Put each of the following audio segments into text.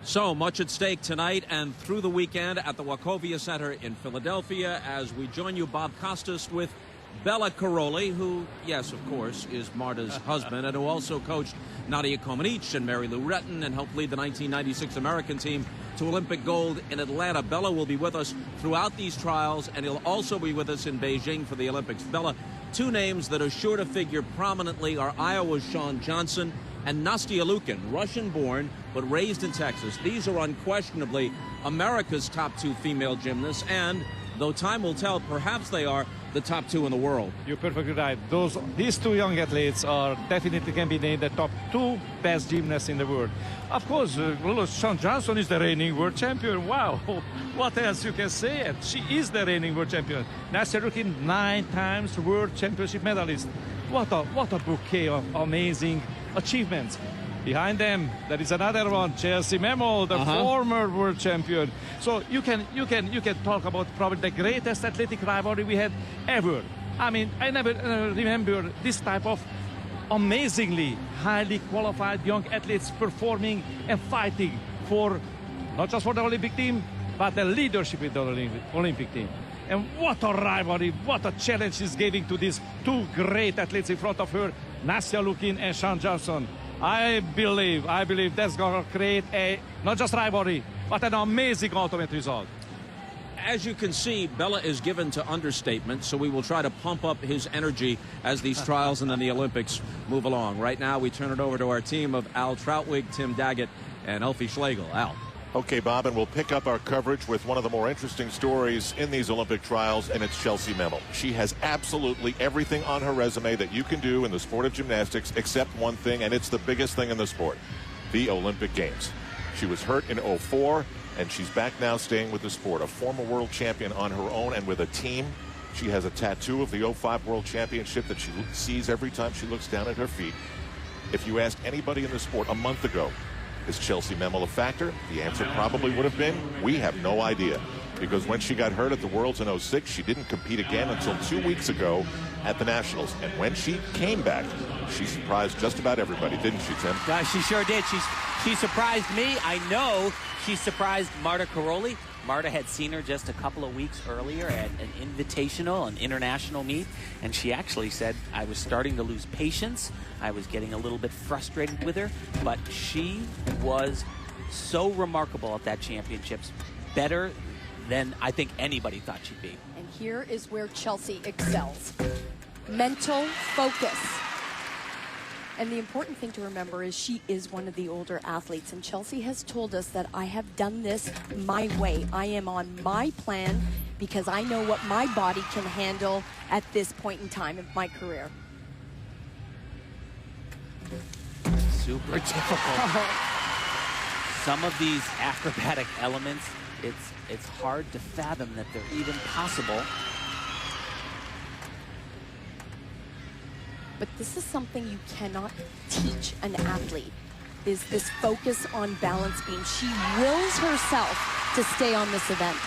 So much at stake tonight and through the weekend at the Wachovia Center in Philadelphia as we join you, Bob Costas, with Bella Karolyi, who, yes, of course, is Marta's husband, and who also coached Nadia Comaneci and Mary Lou Retton and helped lead the 1996 American team to Olympic gold in Atlanta. Bella will be with us throughout these trials, and he'll also be with us in Beijing for the Olympics. Bella, two names that are sure to figure prominently are Iowa's Shawn Johnson and Nastia Liukin, Russian-born but raised in Texas. These are unquestionably America's top two female gymnasts, and though time will tell, perhaps they are the top two in the world. You're perfectly right. These two young athletes are definitely can be named the top two best gymnasts in the world. Of course, Shawn Johnson is the reigning world champion. Wow, what else you can say? And she is the reigning world champion. Nastia Liukin, 9 times world championship medalist. What a bouquet of amazing achievements. Behind them, there is another one, Chelsea Memel, the former world champion. So you can talk about probably the greatest athletic rivalry we had ever. I mean, I never remember this type of amazingly highly qualified young athletes performing and fighting for not just for the Olympic team, but the leadership in the Olympic team. And what a rivalry, what a challenge she's giving to these two great athletes in front of her, Nastia Liukin and Shawn Johnson. I believe that's going to create a not just rivalry, but an amazing ultimate result. As you can see, Bella is given to understatement, so we will try to pump up his energy as these trials and then the Olympics move along. Right now, we turn it over to our team of Al Troutwig, Tim Daggett, and Elfie Schlegel. Al. Okay, Bob, and we'll pick up our coverage with one of the more interesting stories in these Olympic trials, and it's Chelsea Memel. She has absolutely everything on her resume that you can do in the sport of gymnastics except one thing, and it's the biggest thing in the sport, the Olympic Games. She was hurt in '04, and she's back now staying with the sport. A former world champion on her own and with a team. She has a tattoo of the '05 World Championship that she sees every time she looks down at her feet. If you asked anybody in the sport a month ago, is Chelsea Memel a factor? The answer probably would have been, we have no idea. Because when she got hurt at the Worlds in '06, she didn't compete again until 2 weeks ago at the Nationals. And when she came back, she surprised just about everybody, didn't she, Tim? She sure did. She surprised me. I know she surprised Marta Karolyi. Marta had seen her just a couple of weeks earlier at an invitational, an international meet, and she actually said, I was starting to lose patience. I was getting a little bit frustrated with her, but she was so remarkable at that championships, better than I think anybody thought she'd be. And here is where Chelsea excels. Mental focus. And the important thing to remember is she is one of the older athletes, and Chelsea has told us that I have done this my way. I am on my plan because I know what my body can handle at this point in time of my career. Super difficult. Some of these acrobatic elements, it's hard to fathom that they're even possible. But this is something you cannot teach an athlete, is this focus on balance beam. She wills herself to stay on this event.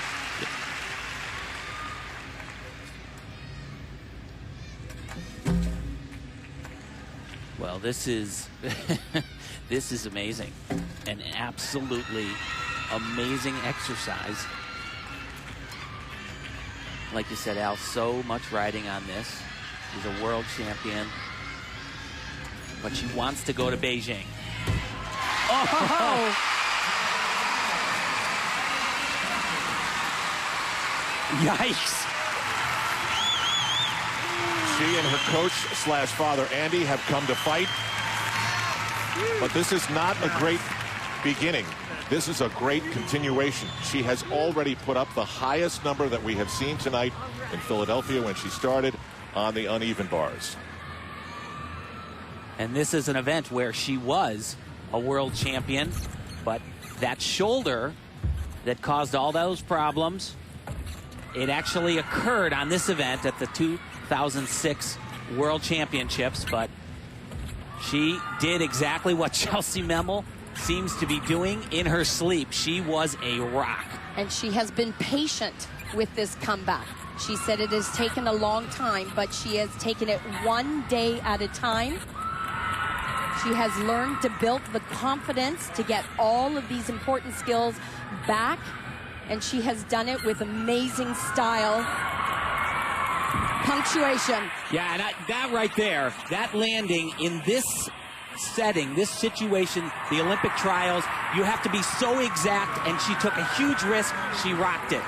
Well, this is this is amazing. An absolutely amazing exercise. Like you said, Al, so much riding on this. She's a world champion, but she wants to go to Beijing. Oh! Yikes! She and her coach / father Andy have come to fight, but this is not a great beginning. This is a great continuation. She has already put up the highest number that we have seen tonight in Philadelphia when she started on the uneven bars. And this is an event where she was a world champion, but that shoulder that caused all those problems, it actually occurred on this event at the 2006 World Championships, but she did exactly what Chelsea Memel seems to be doing in her sleep. She was a rock. And she has been patient with this comeback. She said it has taken a long time, but she has taken it one day at a time. She has learned to build the confidence to get all of these important skills back, and she has done it with amazing style. Punctuation. Yeah, that right there, that landing in this setting, this situation, the Olympic trials, you have to be so exact, and she took a huge risk. She rocked it.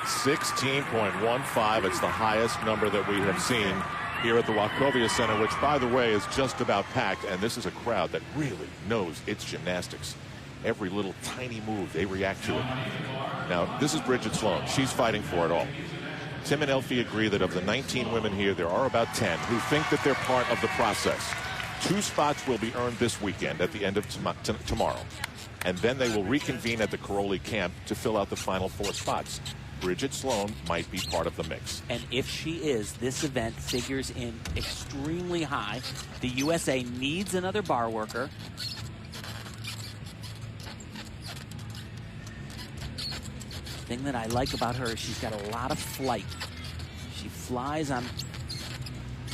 16.15. It's the highest number that we have seen here at the Wachovia Center, which, by the way, is just about packed. And this is a crowd that really knows it's gymnastics. Every little tiny move, they react to it. Now, this is Bridget Sloan. She's fighting for it all. Tim and Elfie agree that of the 19 women here, there are about 10 who think that they're part of the process. 2 spots will be earned this weekend at the end of tomorrow. And then they will reconvene at the Karolyi camp to fill out the final 4 spots. Bridget Sloan might be part of the mix. And if she is, this event figures in extremely high. The USA needs another bar worker. The thing that I like about her is she's got a lot of flight. She flies on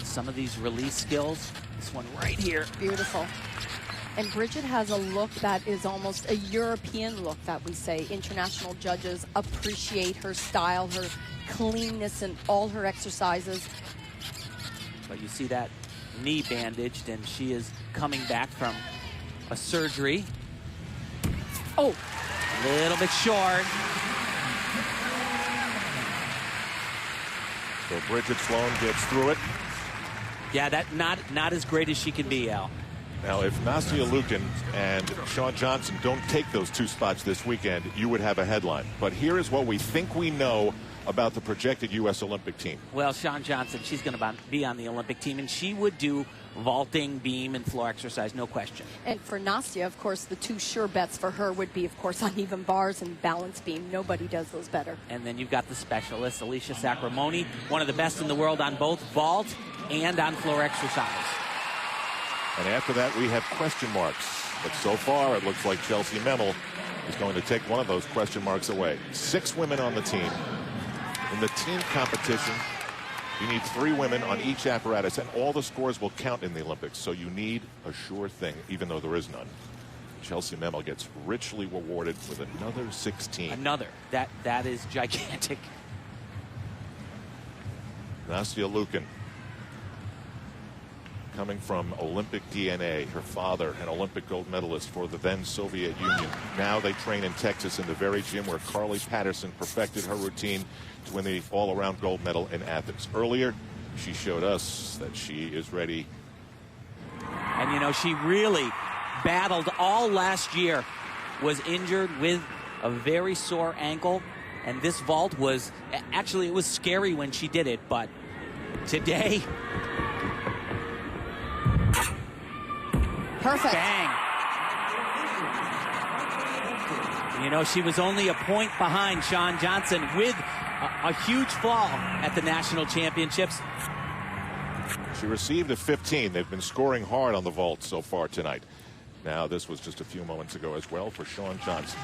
some of these release skills. This one right here. Beautiful. And Bridget has a look that is almost a European look that we say. International judges appreciate her style, her cleanness in all her exercises. But you see that knee bandaged, and she is coming back from a surgery. Oh, a little bit short. So Bridget Sloan gets through it. Yeah, that not as great as she can be, Al. Now, if Nastia Lukin and Shawn Johnson don't take those 2 spots this weekend, you would have a headline. But here is what we think we know about the projected U.S. Olympic team. Well, Shawn Johnson, she's going to be on the Olympic team, and she would do vaulting, beam, and floor exercise, no question. And for Nastia, of course, the 2 sure bets for her would be, of course, uneven bars and balance beam. Nobody does those better. And then you've got the specialist, Alicia Sacramone, one of the best in the world on both vault and on floor exercise. And after that, we have question marks. But so far, it looks like Chelsea Memel is going to take one of those question marks away. 6 women on the team. In the team competition, you need 3 women on each apparatus, and all the scores will count in the Olympics. So you need a sure thing, even though there is none. Chelsea Memel gets richly rewarded with another 16. Another. That is gigantic. Nastia Lukin, coming from Olympic DNA, her father an Olympic gold medalist for the then Soviet Union. Now they train in Texas in the very gym where Carly Patterson perfected her routine to win the all-around gold medal in Athens. Earlier, she showed us that she is ready. And you know, she really battled all last year, was injured with a very sore ankle, and this vault was, actually it was scary when she did it, but today, perfect. Bang. You know, she was only a point behind Shawn Johnson with a huge fall at the national championships. She received a 15. They've been scoring hard on the vault so far tonight. Now, this was just a few moments ago as well for Shawn Johnson.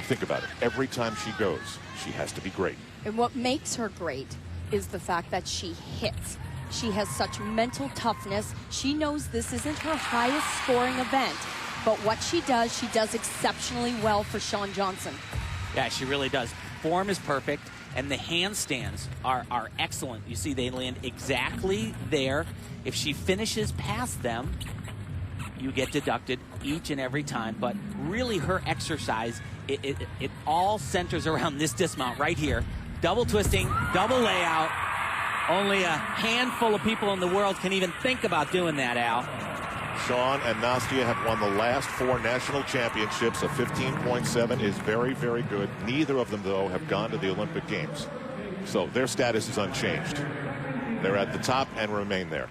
Think about it. Every time she goes, she has to be great. And what makes her great is the fact that she hits. She has such mental toughness. She knows this isn't her highest scoring event, but what she does exceptionally well for Shawn Johnson. Yeah, she really does. Form is perfect, and the handstands are excellent. You see, they land exactly there. If she finishes past them, you get deducted each and every time. But really, her exercise, it all centers around this dismount right here. Double twisting, double layout. Only a handful of people in the world can even think about doing that, Al. Shawn and Nastia have won the last 4 national championships. A 15.7 is very, very good. Neither of them, though, have gone to the Olympic Games. So their status is unchanged. They're at the top and remain there.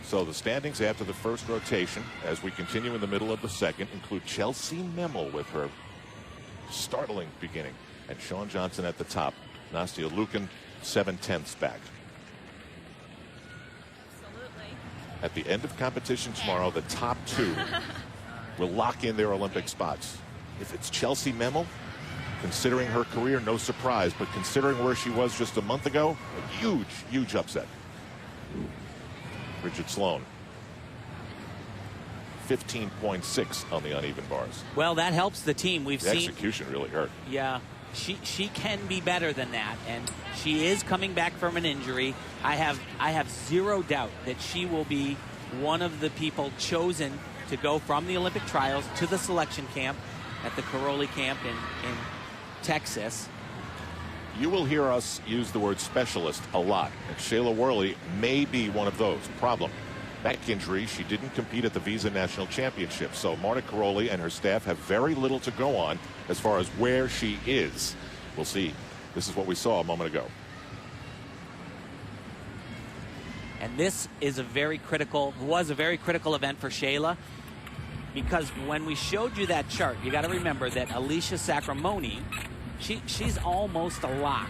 So the standings after the first rotation, as we continue in the middle of the second, include Chelsea Memel with her startling beginning, and Shawn Johnson at the top. Nastia Lukin 7/10 back. Absolutely. At the end of competition tomorrow, the top 2 will lock in their Olympic spots. If it's Chelsea Memel, considering her career, no surprise, but considering where she was just a month ago, a huge, huge upset. Bridget Sloan. 15.6 on the uneven bars. Well, that helps the team. We've The seen execution really hurt. Yeah, she can be better than that, and she is coming back from an injury. I have zero doubt that she will be one of the people chosen to go from the Olympic trials to the selection camp at the Karolyi camp in Texas. You will hear us use the word specialist a lot, and Shayla Worley may be one of those. Problem: back injury. She didn't compete at the Visa National Championship, so Marta Karolyi and her staff have very little to go on as far as where she is. We'll see. This is what we saw a moment ago. And this is was a very critical event for Shayla, because when we showed you that chart, you got to remember that Alicia Sacramone, she's almost a lock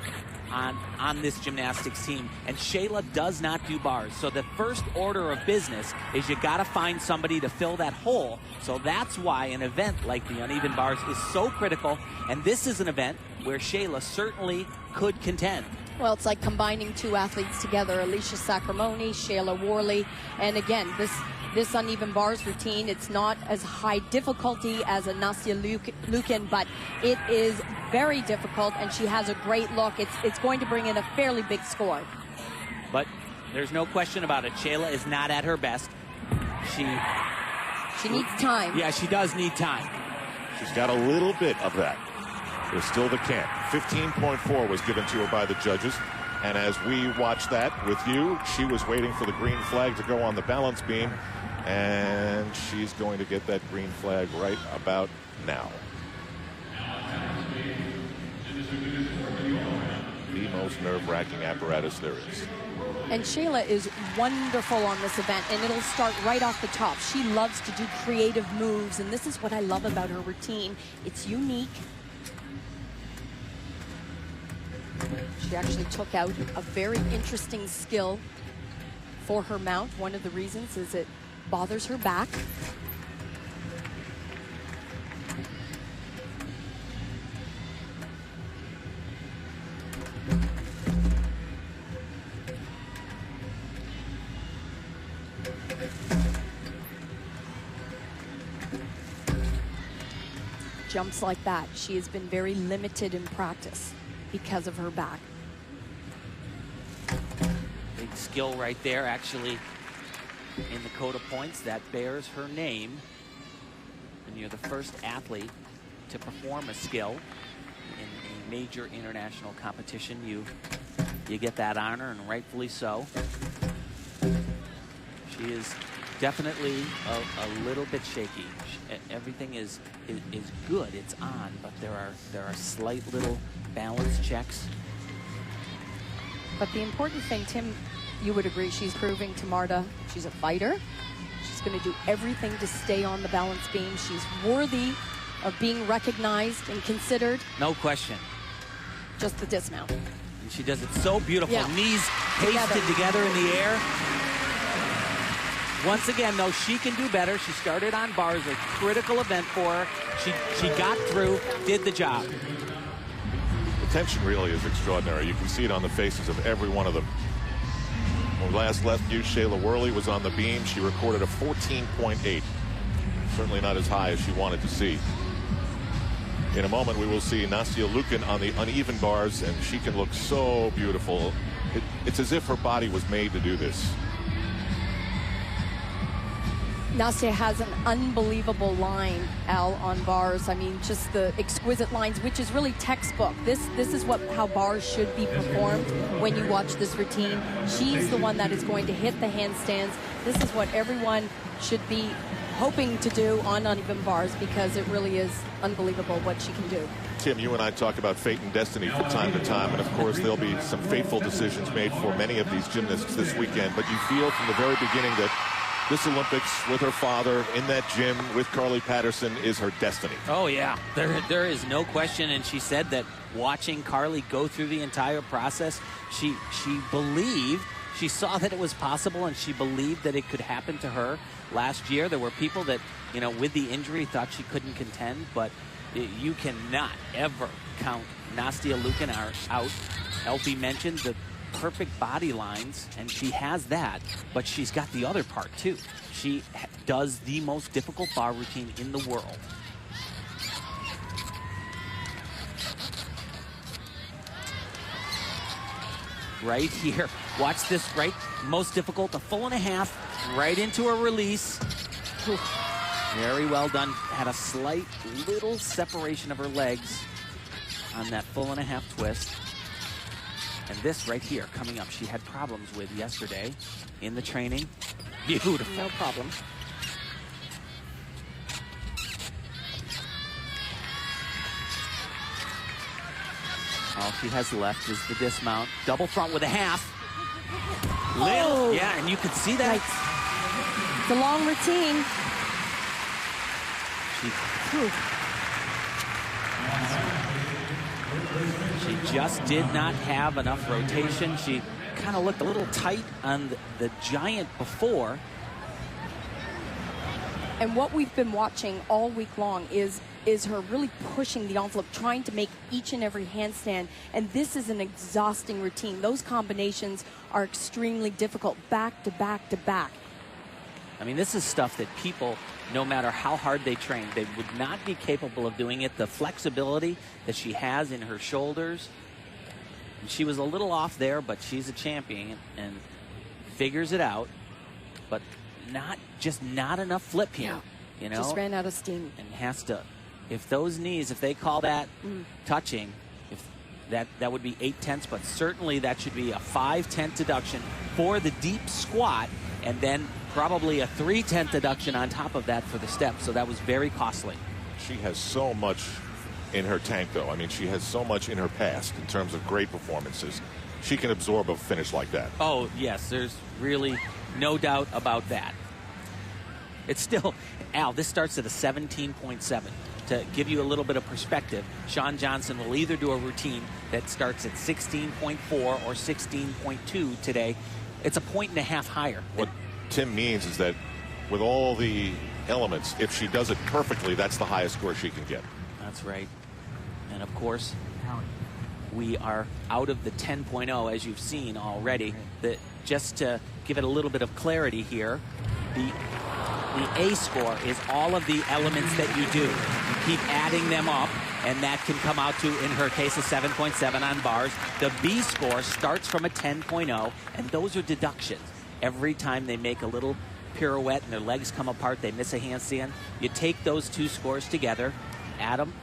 on this gymnastics team, and Shayla does not do bars. So the first order of business is you got to find somebody to fill that hole. So that's why an event like the uneven bars is so critical, and this is an event where Shayla certainly could contend. Well, it's like combining two athletes together, Alicia Sacramone, Shayla Worley, and again, this uneven bars routine, it's not as high difficulty as a Nastia Lukin, but it is very difficult, and she has a great look. It's going to bring in a fairly big score. But there's no question about it. Shayla is not at her best. She needs time. Yeah, she does need time. She's got a little bit of that. There's still the camp. 15.4 was given to her by the judges. And as we watch that with you, she was waiting for the green flag to go on the balance beam. And she's going to get that green flag right about now. The most nerve-wracking apparatus there is. And Shayla is wonderful on this event, and it'll start right off the top. She loves to do creative moves, and this is what I love about her routine. It's unique. She actually took out a very interesting skill for her mount. One of the reasons is it bothers her back. Jumps like that, she has been very limited in practice because of her back. Big skill right there, actually, in the code of points that bears her name. And you're the first athlete to perform a skill in a major international competition. You get that honor, and rightfully so. She is definitely a little bit shaky. Everything is good, it's on, but there are slight little balance checks. But the important thing, Tim, you would agree, she's proving to Marta she's a fighter. She's going to do everything to stay on the balance beam. She's worthy of being recognized and considered. No question. Just the dismount. And she does it so beautiful. Yeah. Knees pasted together in the air. Once again, though, she can do better. She started on bars, a critical event for her. She got through, did the job. The tension really is extraordinary. You can see it on the faces of every one of them. When we last left you, Shayla Worley was on the beam. She recorded a 14.8. Certainly not as high as she wanted to see. In a moment, we will see Nastia Lukin on the uneven bars, and she can look so beautiful. It's as if her body was made to do this. Nastia has an unbelievable line, Al, on bars. I mean, just the exquisite lines, which is really textbook. This is how bars should be performed when you watch this routine. She's the one that is going to hit the handstands. This is what everyone should be hoping to do on uneven bars, because it really is unbelievable what she can do. Tim, you and I talk about fate and destiny from time to time, and of course there'll be some fateful decisions made for many of these gymnasts this weekend, but you feel from the very beginning that this Olympics with her father in that gym with Carly Patterson is her destiny. Oh, yeah. There is no question, and she said that watching Carly go through the entire process, she believed, she saw that it was possible, and she believed that it could happen to her. Last year, there were people that, with the injury thought she couldn't contend, but you cannot ever count Nastia Lukin out. Elfie mentioned the perfect body lines, and she has that, but she's got the other part too. She does the most difficult bar routine in the world. Right here, watch this, right? Most difficult, a full and a half, right into a release. Whew. Very well done. Had a slight little separation of her legs on that full and a half twist. And this right here coming up, she had problems with yesterday in the training. Beautiful. No problem. All she has left is the dismount. Double front with a half. Oh. Yeah, and you can see that. It's a long routine. She just did not have enough rotation. She kind of looked a little tight on the giant before. And what we've been watching all week long is her really pushing the envelope, trying to make each and every handstand. And this is an exhausting routine. Those combinations are extremely difficult, back to back to back. I mean, this is stuff that people, no matter how hard they train, they would not be capable of doing it. The flexibility that she has in her shoulders. She was a little off there, but she's a champion and figures it out. But not enough flip here. Yeah. You know, just ran out of steam. And has to, if those knees, if they call that touching, if that would be 8/10, but certainly that should be a 5/10 deduction for the deep squat, and then probably a 3/10 deduction on top of that for the step. So that was very costly. She has so much in her tank, though. I mean, she has so much in her past in terms of great performances. She can absorb a finish like that. Oh, yes, there's really no doubt about that. It's still, Al, this starts at a 17.7. To give you a little bit of perspective, Shawn Johnson will either do a routine that starts at 16.4 or 16.2 today. It's a 1.5 points higher. What Tim means is that with all the elements, if she does it perfectly, that's the highest score she can get. That's right. And of course, we are out of the 10.0, as you've seen already. Just to give it a little bit of clarity here, the A score is all of the elements that you do. You keep adding them up, and that can come out to, in her case, a 7.7 on bars. The B score starts from a 10.0, and those are deductions. Every time they make a little pirouette and their legs come apart, they miss a handstand. You take those two scores together, add them,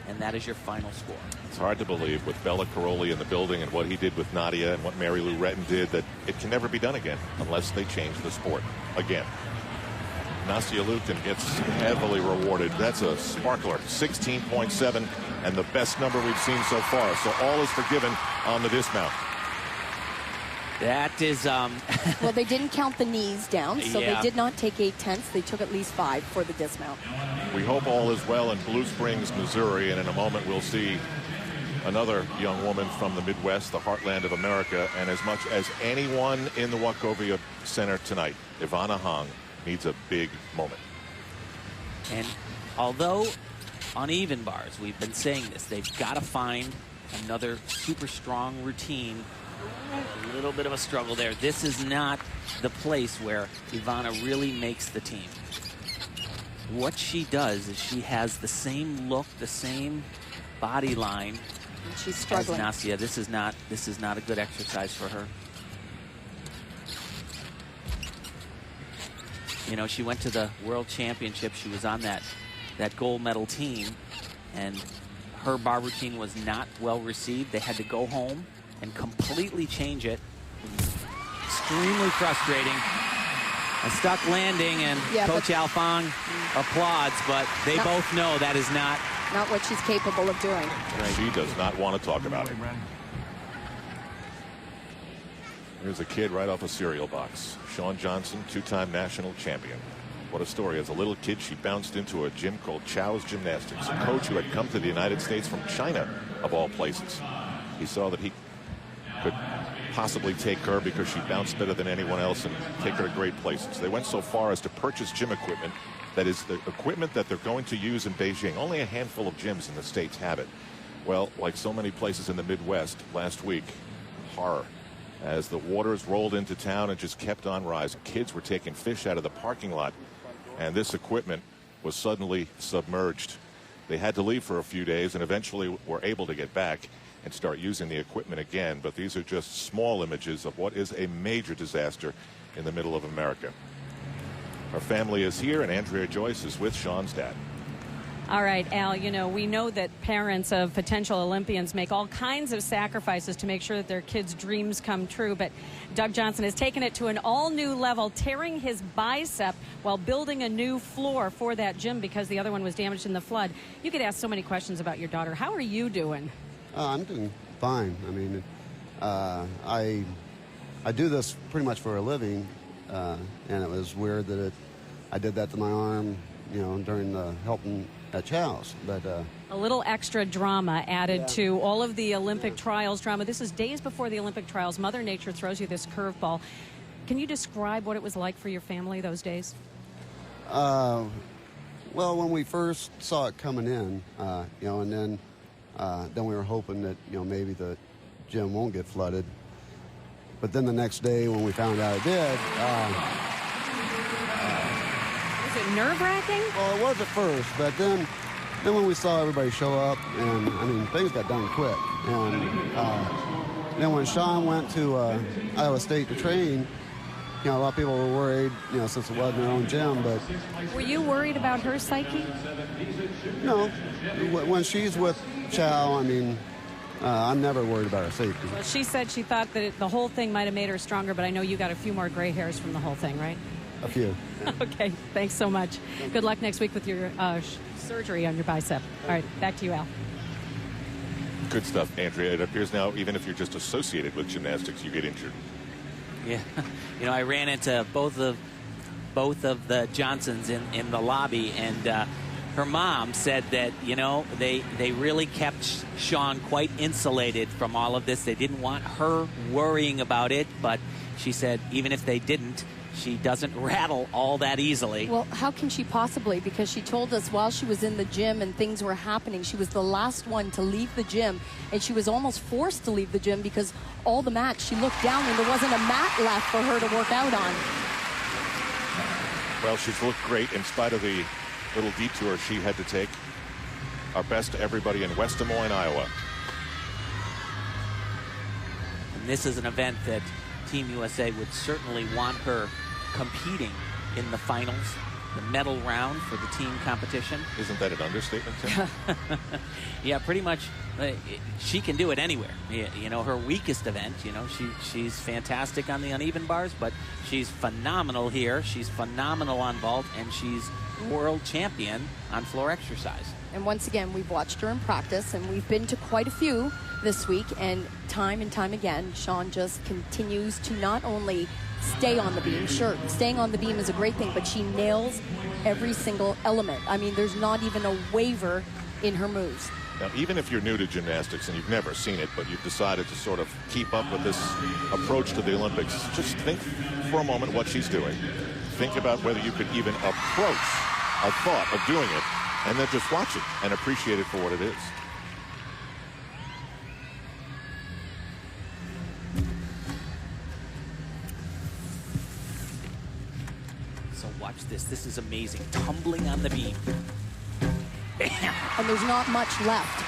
and that is your final score. It's hard to believe with Bela Karolyi in the building and what he did with Nadia and what Mary Lou Retton did that it can never be done again unless they change the sport again. Nastia Liukin gets heavily rewarded. That's a sparkler, 16.7, and the best number we've seen so far. So all is forgiven on the dismount. That is... Well, they didn't count the knees down, so Yeah. they did not take 8/10. They took at least 5 for the dismount. We hope all is well in Blue Springs, Missouri, and in a moment we'll see another young woman from the Midwest, the heartland of America, and as much as anyone in the Wachovia Center tonight, Ivana Hong needs a big moment. And although on even bars, we've been saying this, they've got to find another super strong routine. A little bit of a struggle there. This is not the place where Ivana really makes the team. What she does is she has the same look, the same body line And she's as struggling. Nastia. This is not a good exercise for her. You know, she went to the World Championship. She was on that gold medal team, and her bar routine was not well received. They had to go home and completely change it. Extremely frustrating. A stuck landing, and Yeah, Coach Alfong applauds, but they both know that is not what she's capable of doing. She does not want to talk about it. Here's a kid right off a cereal box. Shawn Johnson, two-time national champion. What a story. As a little kid, she bounced into a gym called Chow's Gymnastics, a coach who had come to the United States from China, of all places. He saw that he could possibly take her because she bounced better than anyone else and take her to great places. They went so far as to purchase gym equipment that is the equipment that they're going to use in Beijing. Only a handful of gyms in the States have it. Well, like so many places in the Midwest, last week, horror. as the waters rolled into town and just kept on rising. Kids were taking fish out of the parking lot, and this equipment was suddenly submerged. They had to leave for a few days and eventually were able to get back and start using the equipment again. But these are just small images of what is a major disaster in the middle of America. Our family is here, and Andrea Joyce is with Sean's dad. All right, Al, you know, we know that parents of potential Olympians make all kinds of sacrifices to make sure that their kids' dreams come true. But Doug Johnson has taken it to an all-new level, tearing his bicep while building a new floor for that gym because the other one was damaged in the flood. You could ask so many questions about your daughter. How are you doing? I'm doing fine. I mean, I do this pretty much for a living, and it was weird that I did that to my arm, you know, during the helping at Chow's. But a little extra drama added to all of the Olympic trials drama. This is days before the Olympic trials. Mother Nature throws you this curveball. Can you describe what it was like for your family those days? Well, when we first saw it coming in, you know, and then we were hoping that, you know, maybe the gym won't get flooded. But then the next day when we found out it did, was it nerve-wracking? well, it was at first, but then when we saw everybody show up, and I mean, things got done quick. And then when Sean went to Iowa State to train, you know, a lot of people were worried, you know, since it wasn't their own gym. But were you worried about her psyche? no, when she's with Chow, I mean, I'm never worried about her safety. Well, she said she thought that the whole thing might have made her stronger, but I know you got a few more gray hairs from the whole thing, right? A few. Okay, thanks so much. Good luck next week with your surgery on your bicep. All right, back to you, Al. Good stuff, Andrea. It appears now, even if you're just associated with gymnastics, you get injured. Yeah, you know, I ran into both of the Johnsons in the lobby, and her mom said that, you know, they really kept Sean quite insulated from all of this. They didn't want her worrying about it, but she said even if they didn't, she doesn't rattle all that easily. Well, how can she possibly? Because she told us while she was in the gym and things were happening, she was the last one to leave the gym, and she was almost forced to leave the gym because all the mats, she looked down and there wasn't a mat left for her to work out on. Well, she's looked great in spite of the little detour she had to take. Our best to everybody in West Des Moines, Iowa. And this is an event that Team USA would certainly want her competing in the finals, the medal round for the team competition. Isn't that an understatement, Tim? Yeah, pretty much. She can do it anywhere. You know, her weakest event, you know, she's fantastic on the uneven bars, but she's phenomenal here. She's phenomenal on vault, and she's world champion on floor exercise. And once again, we've watched her in practice, and we've been to quite a few this week, and time again, Sean just continues to not only stay on the beam. Sure, staying on the beam is a great thing, but she nails every single element. I mean, there's not even a waver in her moves. Now, even if you're new to gymnastics and you've never seen it, but you've decided to sort of keep up with this approach to the Olympics, just think for a moment what she's doing. Think about whether you could even approach a thought of doing it, and then just watch it and appreciate it for what it is. So watch this. This is amazing. Tumbling on the beam. Bam. And there's not much left,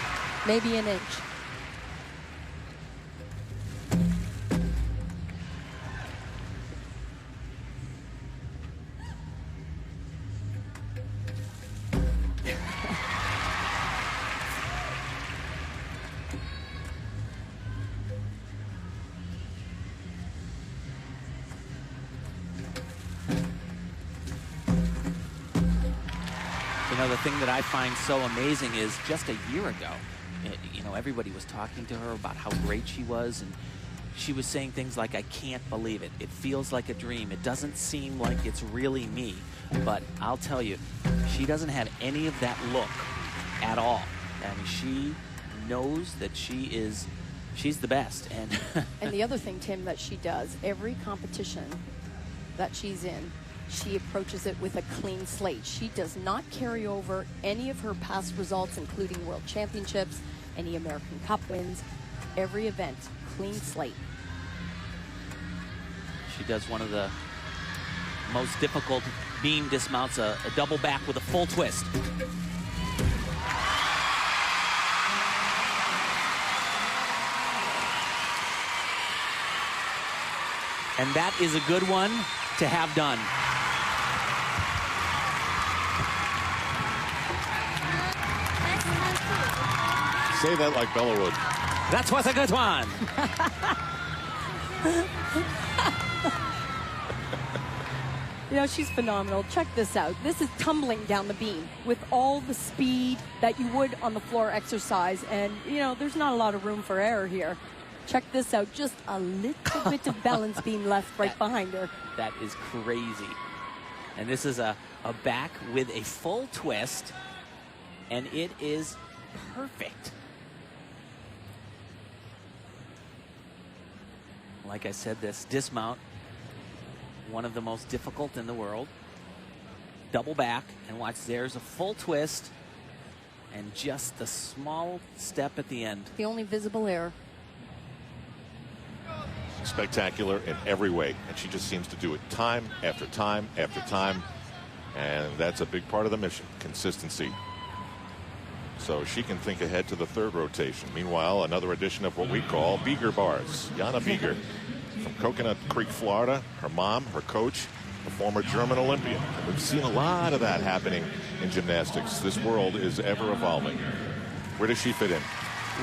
maybe an inch. You know, the thing that I find so amazing is just a year ago, you know, everybody was talking to her about how great she was, and she was saying things like, I can't believe it. It feels like a dream. It doesn't seem like it's really me. But I'll tell you, she doesn't have any of that look at all. I mean, she knows that she's the best. And the other thing, Tim, that she does, every competition that she's in, she approaches it with a clean slate. She does not carry over any of her past results, including World Championships, any American Cup wins. Every event, clean slate. She does one of the most difficult beam dismounts, a double back with a full twist. And that is a good one to have done. Say that like Bella would. That was a good one. You know, she's phenomenal. Check this out. This is tumbling down the beam with all the speed that you would on the floor exercise. And, you know, there's not a lot of room for error here. Check this out. Just a little bit of balance beam left right behind her. That is crazy. And this is a back with a full twist. And it is perfect. Like I said, this dismount, one of the most difficult in the world. Double back, and watch, there's a full twist and just the small step at the end. The only visible error. Spectacular in every way, and she just seems to do it time after time after time, and that's a big part of the mission, consistency. So she can think ahead to the third rotation. Meanwhile, another edition of what we call Bieger bars. Jana Bieger from Coconut Creek, Florida. Her mom, her coach, a former German Olympian. We've seen a lot of that happening in gymnastics. This world is ever evolving. Where does she fit in?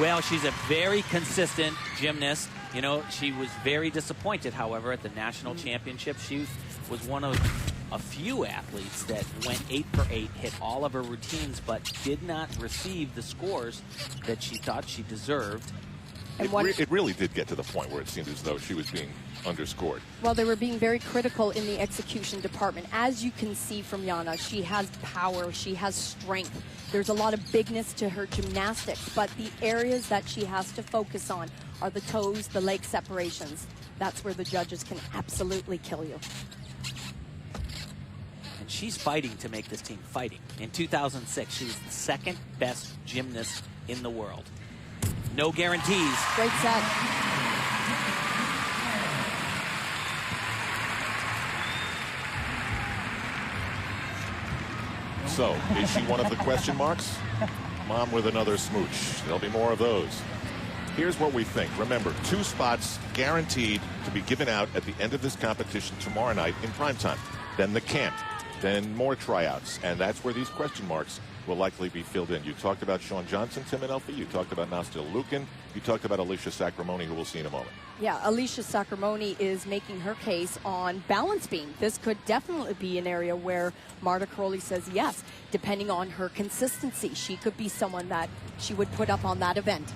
Well, she's a very consistent gymnast. You know, she was very disappointed, however, at the national championship. She was one of a few athletes that went 8 for 8, hit all of her routines, but did not receive the scores that she thought she deserved. It really did get to the point where it seemed as though she was being underscored. Well, they were being very critical in the execution department. As you can see from Jana, she has power, she has strength. There's a lot of bigness to her gymnastics, but the areas that she has to focus on are the toes, the leg separations. That's where the judges can absolutely kill you. And she's fighting to make this team fighting. In 2006, she was the second best gymnast in the world. No guarantees. Great set. So, is she one of the question marks? Mom with another smooch. There'll be more of those. Here's what we think. Remember, 2 spots guaranteed to be given out at the end of this competition tomorrow night in primetime. Then the camp. Then more tryouts. And that's where these question marks will likely be filled in. You talked about Shawn Johnson, Tim and Elfie. You talked about Nastia Lukin. You talked about Alicia Sacramone, who we'll see in a moment. Yeah, Alicia Sacramone is making her case on balance beam. This could definitely be an area where Marta Karolyi says yes, depending on her consistency. She could be someone that she would put up on that event.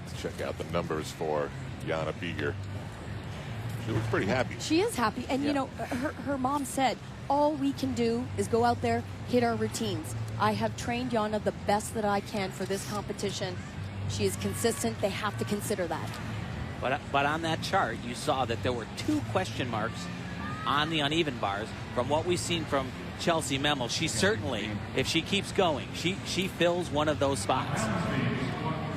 Let's check out the numbers for Jana Bieger. She looks pretty happy. She is happy. And, you know, her mom said, all we can do is go out there, hit our routines. I have trained Jana the best that I can for this competition. She is consistent. They have to consider that. But on that chart, you saw that there were 2 question marks on the uneven bars. From what we've seen from Chelsea Memel, she certainly, if she keeps going, she fills one of those spots.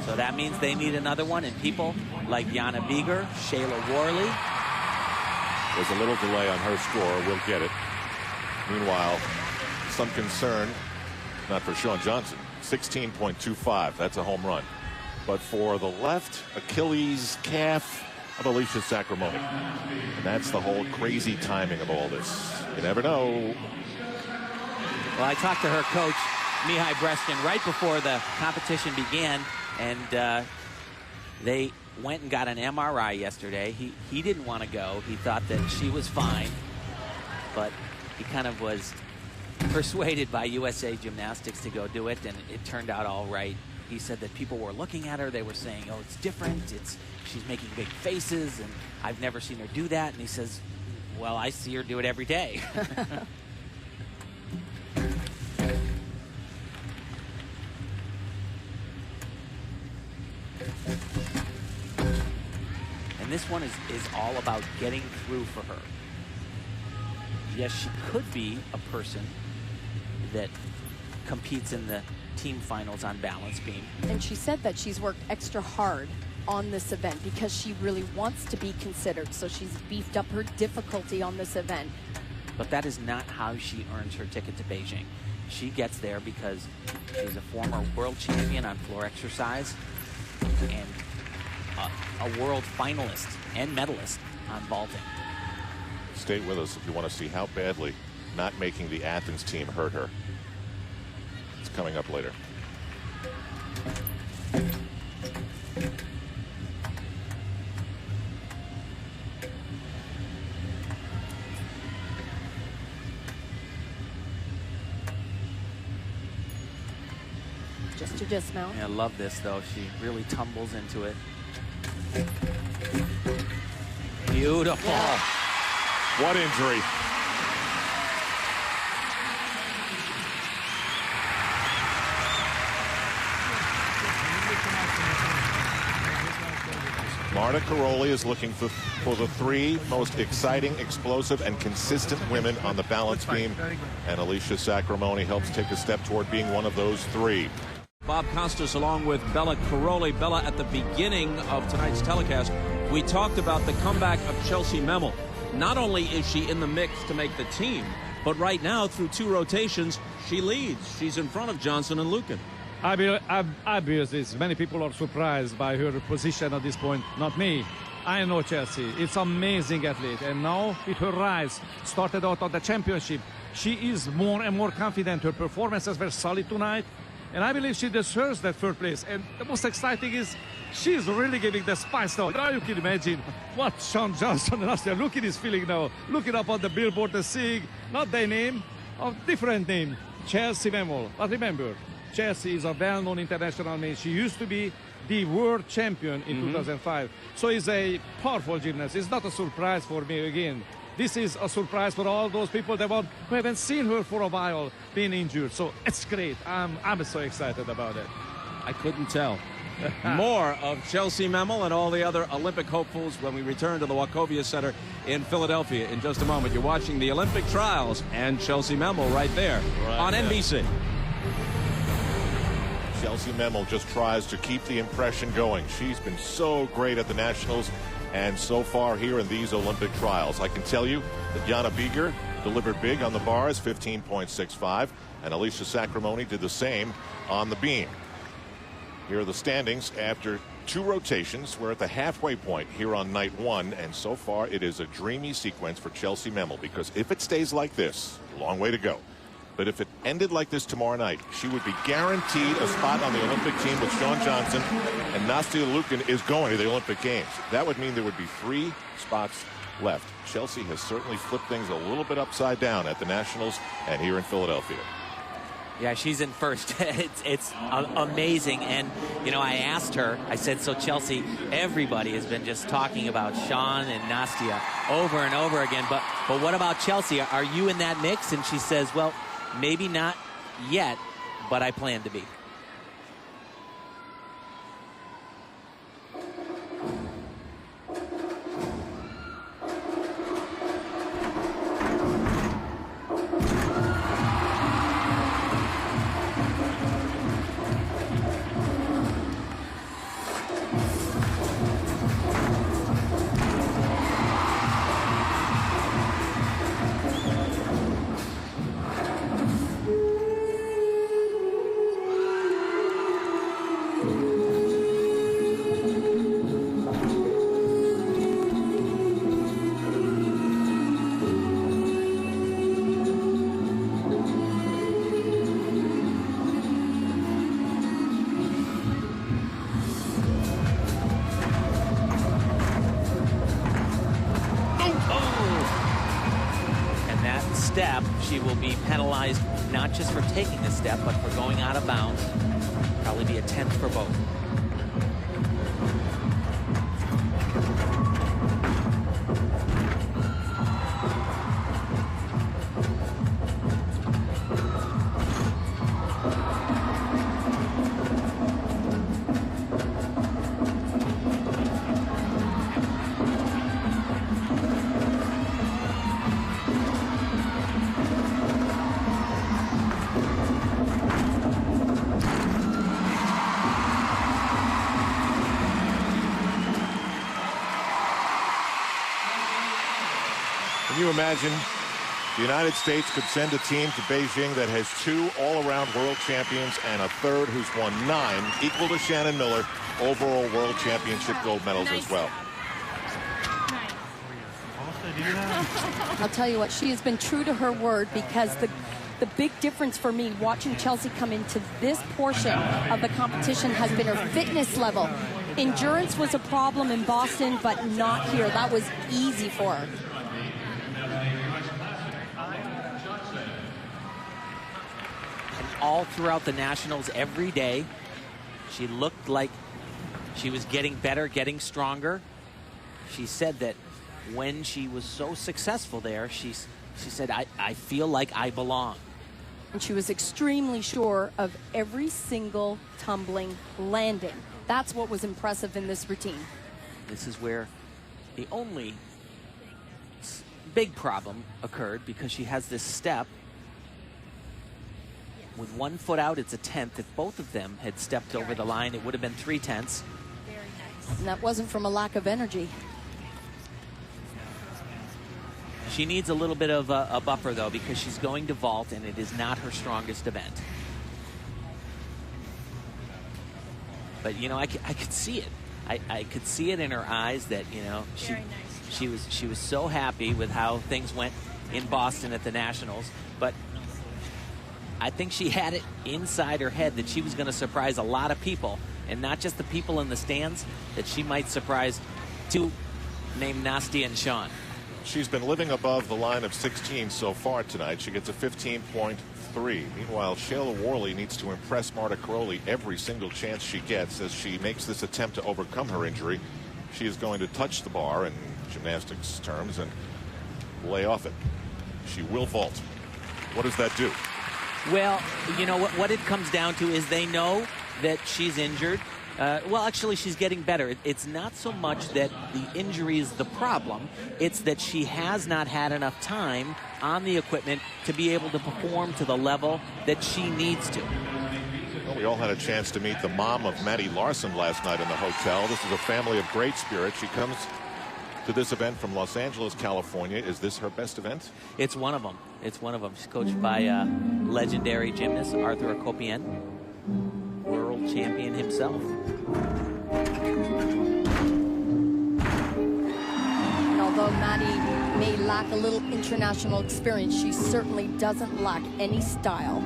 So that means they need another one, and people like Jana Bieger, Shayla Worley. There's a little delay on her score. We'll get it. Meanwhile, some concern, not for Shawn Johnson, 16.25. That's a home run. But for the left Achilles calf of Alicia Sacramone. And that's the whole crazy timing of all this. You never know. Well, I talked to her coach, Mihai Breskin, right before the competition began, and they went and got an MRI yesterday. He didn't want to go. He thought that she was fine, but he kind of was persuaded by USA Gymnastics to go do it, and it turned out all right. He said that people were looking at her. They were saying, oh, it's different. She's making big faces, and I've never seen her do that. And he says, well, I see her do it every day. And this one is all about getting through for her. Yes, she could be a person that competes in the team finals on balance beam. And she said that she's worked extra hard on this event because she really wants to be considered. So she's beefed up her difficulty on this event. But that is not how she earns her ticket to Beijing. She gets there because she's a former world champion on floor exercise and a world finalist and medalist on vaulting. Stay with us if you want to see how badly not making the Athens team hurt her. It's coming up later. Just to dismount. I love this, though. She really tumbles into it. Beautiful. Yeah. What injury. Marta Karolyi is looking for the three most exciting, explosive, and consistent women on the balance beam. And Alicia Sacramone helps take a step toward being one of those three. Bob Costas along with Bella Karolyi. Bella, at the beginning of tonight's telecast, we talked about the comeback of Chelsea Memel. Not only is she in the mix to make the team, but right now, through 2 rotations, she leads. She's in front of Johnson and Lukin. Obviously, many people are surprised by her position at this point. Not me. I know Chelsea. It's amazing athlete. And now, with her rise, started out on the championship, she is more and more confident. Her performances were solid tonight. And I believe she deserves that third place. And the most exciting is she's really giving the spice now. Now you can imagine what Shawn Johnson and Nastia Lukin is feeling now. Looking up on the billboard and seeing not their name, a different name, Chelsea Memel. But remember, Chelsea is a well-known international name. She used to be the world champion in 2005. So it's a powerful gymnast. It's not a surprise for me again. This is a surprise for all those people who haven't seen her for a while being injured. So it's great. I'm so excited about it. I couldn't tell. More of Chelsea Memel and all the other Olympic hopefuls when we return to the Wachovia Center in Philadelphia in just a moment. You're watching the Olympic trials and Chelsea Memel right there on NBC. Chelsea Memel just tries to keep the impression going. She's been so great at the Nationals and so far here in these Olympic trials. I can tell you that Jana Bieger delivered big on the bars, 15.65, and Alicia Sacramone did the same on the beam. Here are the standings after 2 rotations. We're at the halfway point here on night 1, and so far it is a dreamy sequence for Chelsea Memel, because if it stays like this, a long way to go. But if it ended like this tomorrow night, she would be guaranteed a spot on the Olympic team with Shawn Johnson, and Nastia Lukin is going to the Olympic Games. That would mean there would be 3 spots left. Chelsea has certainly flipped things a little bit upside down at the Nationals and here in Philadelphia. Yeah, she's in first. It's amazing. And, you know, I asked her, I said, so Chelsea, everybody has been just talking about Shawn and Nastia over and over again. But what about Chelsea? Are you in that mix? And she says, well, maybe not yet, but I plan to be. Step, she will be penalized not just for taking the step, but for going out of bounds. Probably be a 10th for both. Can you imagine the United States could send a team to Beijing that has 2 all-around world champions and a third who's won 9, equal to Shannon Miller, overall world championship gold medals as well. I'll tell you what, she has been true to her word, because the big difference for me watching Chelsea come into this portion of the competition has been her fitness level. Endurance was a problem in Boston, but not here. That was easy for her. All throughout the Nationals every day, she looked like she was getting better, getting stronger. She said that when she was so successful there, she said, I feel like I belong. And she was extremely sure of every single tumbling landing. That's what was impressive in this routine. This is where the only big problem occurred, because she has this step. With 1 foot out, it's a 10th. If both of them had stepped over the line, it would have been 3/10. And that wasn't from a lack of energy. She needs a little bit of a buffer, though, because she's going to vault, and it is not her strongest event. But, you know, I could see it. I could see it in her eyes that, you know, she was so happy with how things went in Boston at the Nationals. But I think she had it inside her head that she was going to surprise a lot of people, and not just the people in the stands, that she might surprise 2 named Nastia and Sean. She's been living above the line of 16 so far tonight. She gets a 15.3. Meanwhile, Shayla Worley needs to impress Marta Caroli every single chance she gets as she makes this attempt to overcome her injury. She is going to touch the bar in gymnastics terms and lay off it. She will vault. What does that do? Well, you know, what it comes down to is they know that she's injured. Well, actually, she's getting better. It's not so much that the injury is the problem. It's that she has not had enough time on the equipment to be able to perform to the level that she needs to. Well, we all had a chance to meet the mom of Maddie Larson last night in the hotel. This is a family of great spirit. She comes to this event from Los Angeles, California. Is this her best event? It's one of them. It's one of them. She's coached by legendary gymnast Arthur Akopyan, world champion himself. And although Maddie may lack a little international experience, she certainly doesn't lack any style.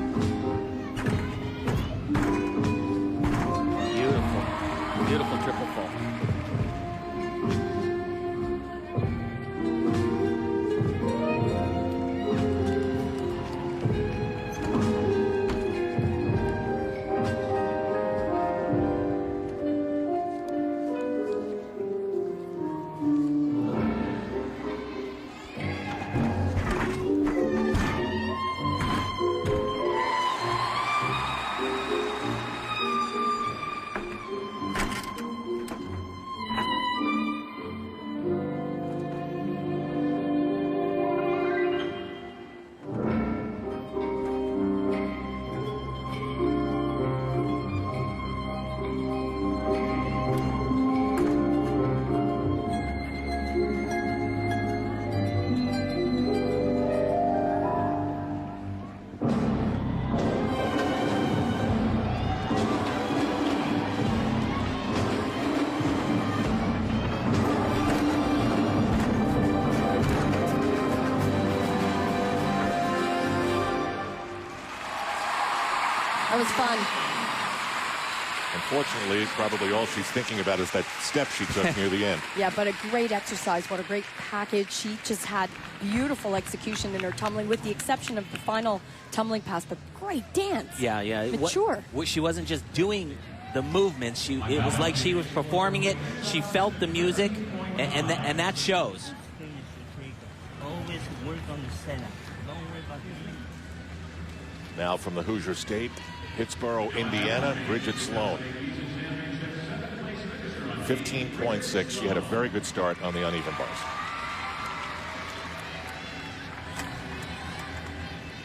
Beautiful. Beautiful triple full. That was fun. Unfortunately, probably all she's thinking about is that step she took near the end. Yeah, but a great exercise. What a great package. She just had beautiful execution in her tumbling, with the exception of the final tumbling pass, but great dance. Yeah, yeah. Mature. She wasn't just doing the movements. It was like she was performing it. She felt the music, and that shows. Always work on the setup. Don't worry about the... Now from the Hoosier State, Pittsboro, Indiana, Bridget Sloan. 15.6. She had a very good start on the uneven bars.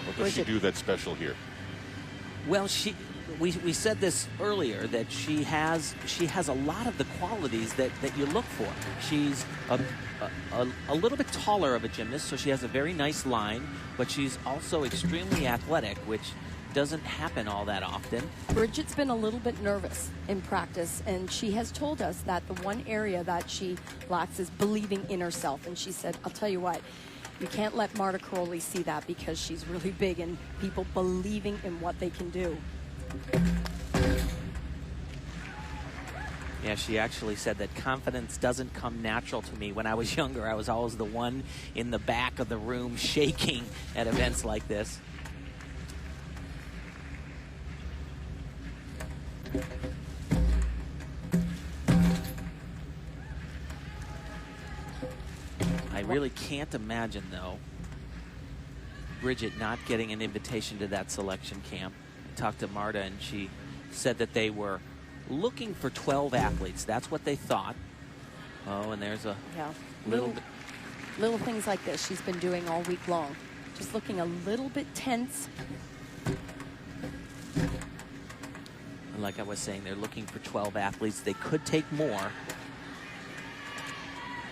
What does she do that's special here? Well, we said this earlier, that she has a lot of the qualities that you look for. She's a little bit taller of a gymnast, so she has a very nice line, but she's also extremely athletic, which doesn't happen all that often. Bridget's been a little bit nervous in practice, and she has told us that the one area that she lacks is believing in herself. And she said, I'll tell you what, you can't let Marta Karolyi see that, because she's really big in people believing in what they can do. Yeah, she actually said that confidence doesn't come natural to me. When I was younger, I was always the one in the back of the room shaking at events like this. I really can't imagine, though, Bridget not getting an invitation to that selection camp. I talked to Marta, and she said that they were looking for 12 athletes. That's what they thought. Oh, and there's a little things like this she's been doing all week long. Just looking a little bit tense. Like I was saying, they're looking for 12 athletes. They could take more.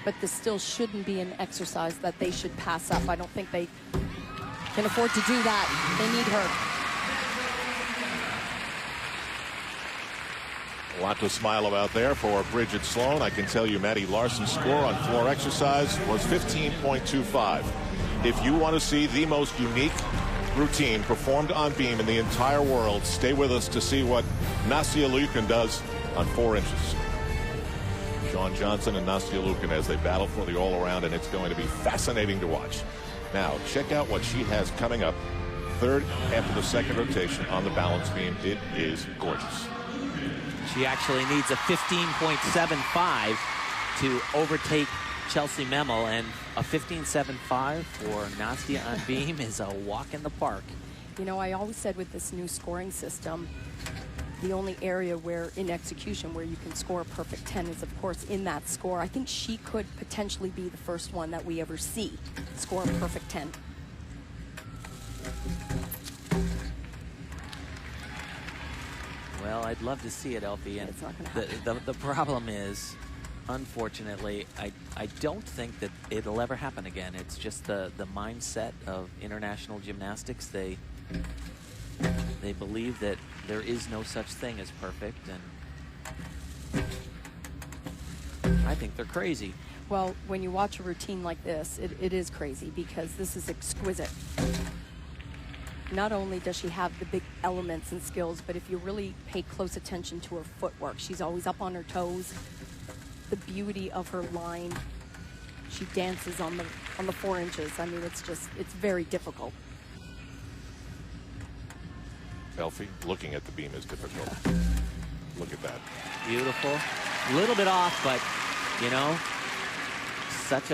But this still shouldn't be an exercise that they should pass up. I don't think they can afford to do that. They need her. A lot to smile about there for Bridget Sloan. I can tell you Maddie Larson's score on floor exercise was 15.25. If you want to see the most unique routine performed on beam in the entire world, stay with us to see what Nastia Liukin does on 4 inches. Shawn Johnson and Nastia Liukin as they battle for the all-around, and it's going to be fascinating to watch. Now, check out what she has coming up. Third after the second rotation on the balance beam. It is gorgeous. She actually needs a 15.75 to overtake Chelsea Memel, and a 15.75 for Nastia on beam is a walk in the park. You know, I always said with this new scoring system, the only area where in execution where you can score a perfect 10 is, of course, in that score. I think she could potentially be the first one that we ever see score a perfect 10. Well, I'd love to see it, Elfie. And it's not going to happen. The problem is, unfortunately, I don't think that it'll ever happen again. It's just the mindset of international gymnastics. They believe that there is no such thing as perfect, and I think they're crazy. Well, when you watch a routine like this, it is crazy, because this is exquisite. Not only does she have the big elements and skills, but if you really pay close attention to her footwork, she's always up on her toes. The beauty of her line. She dances on the 4 inches. I mean, it's very difficult. Elfie, looking at the beam is difficult. Look at that. Beautiful. A little bit off, but, you know, such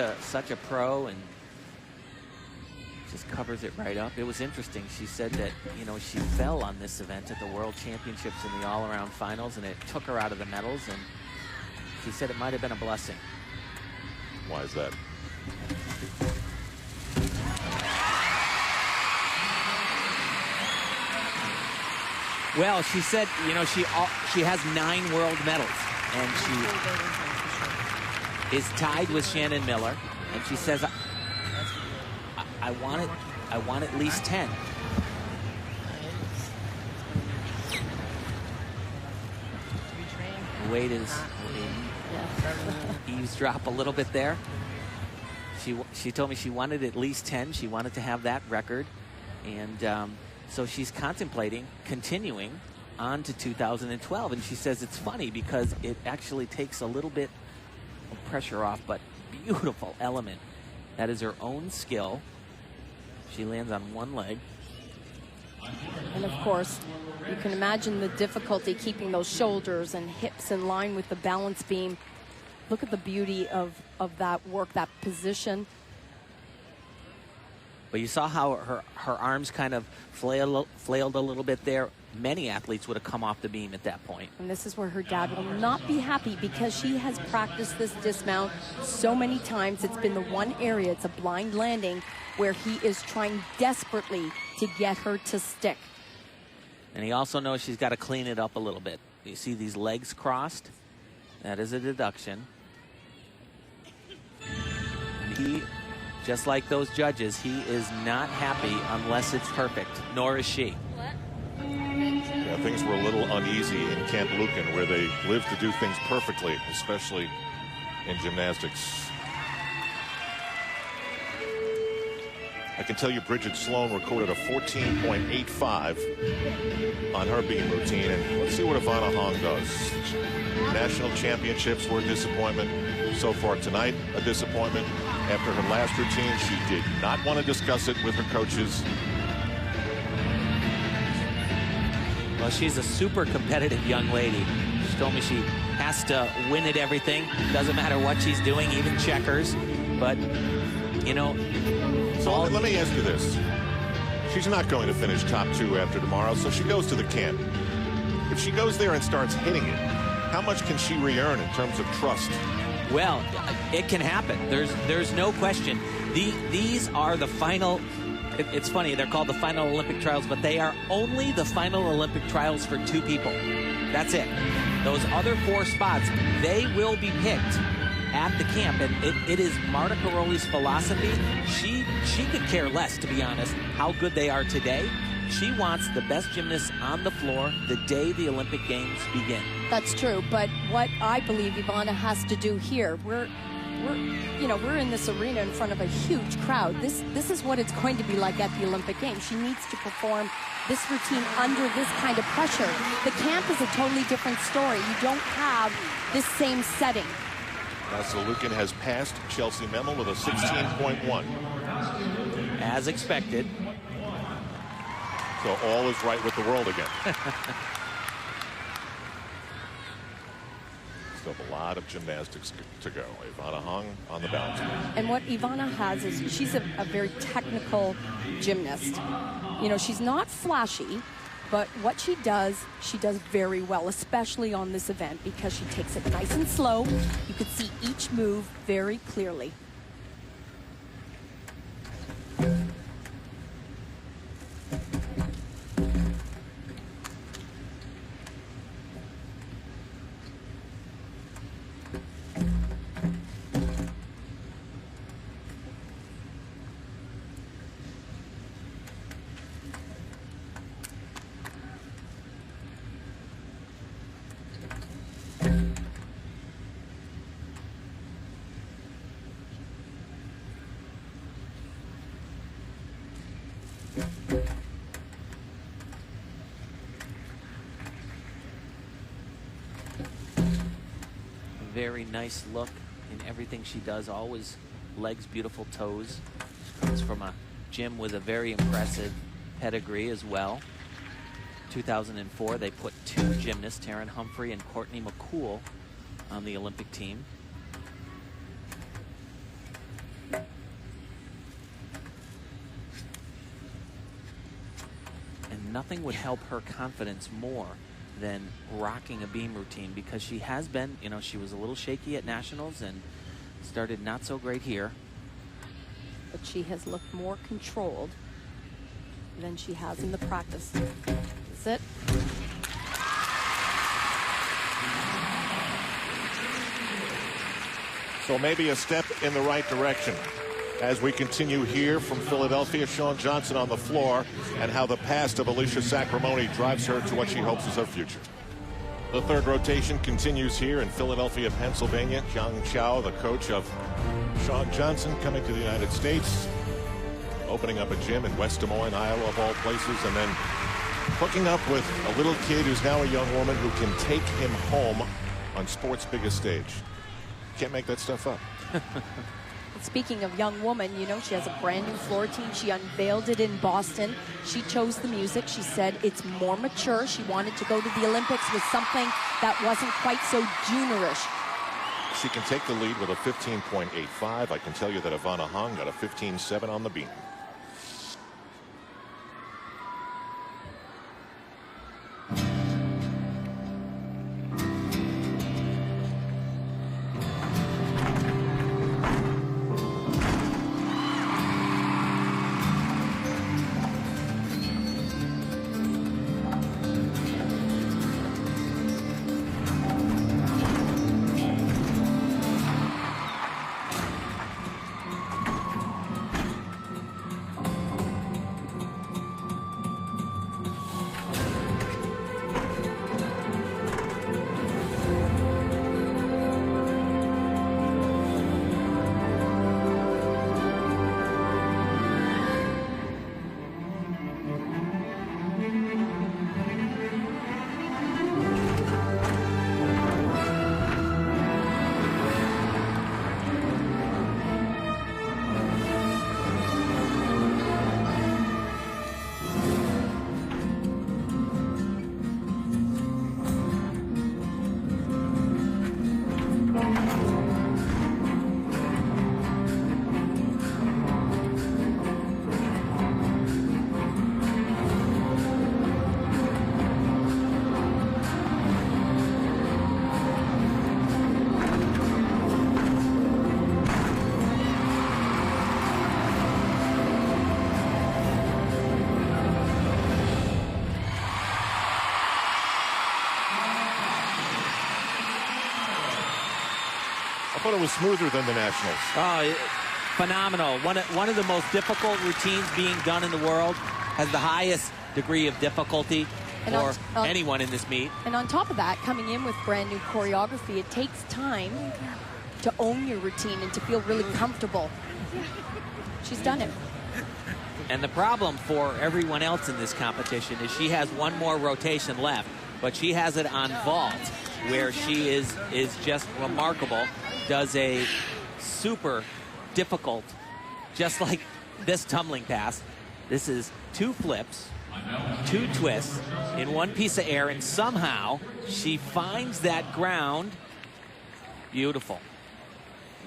a pro, and just covers it right up. It was interesting. She said that, you know, she fell on this event at the World Championships in the all-around finals, and it took her out of the medals, and she said it might have been a blessing. Why is that? Well, she said, you know, she has 9 world medals, and she is tied with Shannon Miller, and she says, I want at least 10. The weight is eavesdrop a little bit there. She told me she wanted at least 10. She wanted to have that record, and so she's contemplating continuing on to 2012. And she says it's funny because it actually takes a little bit of pressure off, but beautiful element. That is her own skill. She lands on one leg. And of course, you can imagine the difficulty keeping those shoulders and hips in line with the balance beam. Look at the beauty of that work, that position. But you saw how her arms kind of flailed a little bit there. Many athletes would have come off the beam at that point. And this is where her dad will not be happy, because she has practiced this dismount so many times. It's been the one area, it's a blind landing, where he is trying desperately to get her to stick. And he also knows she's got to clean it up a little bit. You see these legs crossed? That is a deduction. And he, just like those judges, he is not happy unless it's perfect, nor is she. Yeah, things were a little uneasy in Camp Lucan, where they live to do things perfectly, especially in gymnastics. I can tell you Bridget Sloan recorded a 14.85 on her beam routine, and let's see what Ivana Hong does. National championships were a disappointment. So far tonight, a disappointment. After her last routine, she did not want to discuss it with her coaches. Well, she's a super competitive young lady. She told me she has to win at everything. Doesn't matter what she's doing, even checkers. But, you know... So let me ask you this. She's not going to finish top 2 after tomorrow, so she goes to the camp. If she goes there and starts hitting it, how much can she re-earn in terms of trust? Well, it can happen. There's no question. These are the final... It's funny, they're called the final Olympic trials, but they are only the final Olympic trials for 2 people. That's it. Those other 4 spots, they will be picked at the camp, and it is Marta Karolyi's philosophy. She could care less, to be honest, how good they are today. She wants the best gymnasts on the floor the day the Olympic Games begin. That's true, but what I believe Ivana has to do here, we're in this arena in front of a huge crowd. This is what it's going to be like at the Olympic Games. She needs to perform this routine under this kind of pressure. The camp is a totally different story. You don't have this same setting. So Lucan has passed Chelsea Memel with a 16.1. As expected. So all is right with the world again. Still a lot of gymnastics to go. Ivana Hong on the balance beam. And what Ivana has is she's a very technical gymnast. You know, she's not flashy, but what she does very well, especially on this event, because she takes it nice and slow. You could see each move very clearly. Very nice look in everything she does. Always legs, beautiful toes. She comes from a gym with a very impressive pedigree as well. 2004, they put 2 gymnasts, Taryn Humphrey and Courtney McCool, on the Olympic team. And nothing would help her confidence more than rocking a beam routine, because she has been, you know, she was a little shaky at nationals and started not so great here. But she has looked more controlled than she has in the practice. That's it. So maybe a step in the right direction. As we continue here from Philadelphia, Shawn Johnson on the floor, and how the past of Alicia Sacramone drives her to what she hopes is her future. The third rotation continues here in Philadelphia, Pennsylvania. Jiang Chao, the coach of Shawn Johnson, coming to the United States, opening up a gym in West Des Moines, Iowa, of all places, and then hooking up with a little kid who's now a young woman who can take him home on sport's biggest stage. Can't make that stuff up. Speaking of young woman, you know, she has a brand new floor team. She unveiled it in Boston. She chose the music. She said it's more mature. She wanted to go to the Olympics with something that wasn't quite so juniorish. She can take the lead with a 15.85. I can tell you that Ivana Hong got a 15.7 on the beam. thought it was smoother than the Nationals. Oh, phenomenal. One of the most difficult routines being done in the world, has the highest degree of difficulty for anyone in this meet. And on top of that, coming in with brand new choreography, it takes time to own your routine and to feel really comfortable. She's done it. And the problem for everyone else in this competition is she has one more rotation left, but she has it on vault, where she is just remarkable, does a super difficult, just like this tumbling pass. This is 2 flips, 2 twists in one piece of air, and somehow she finds that ground. Beautiful.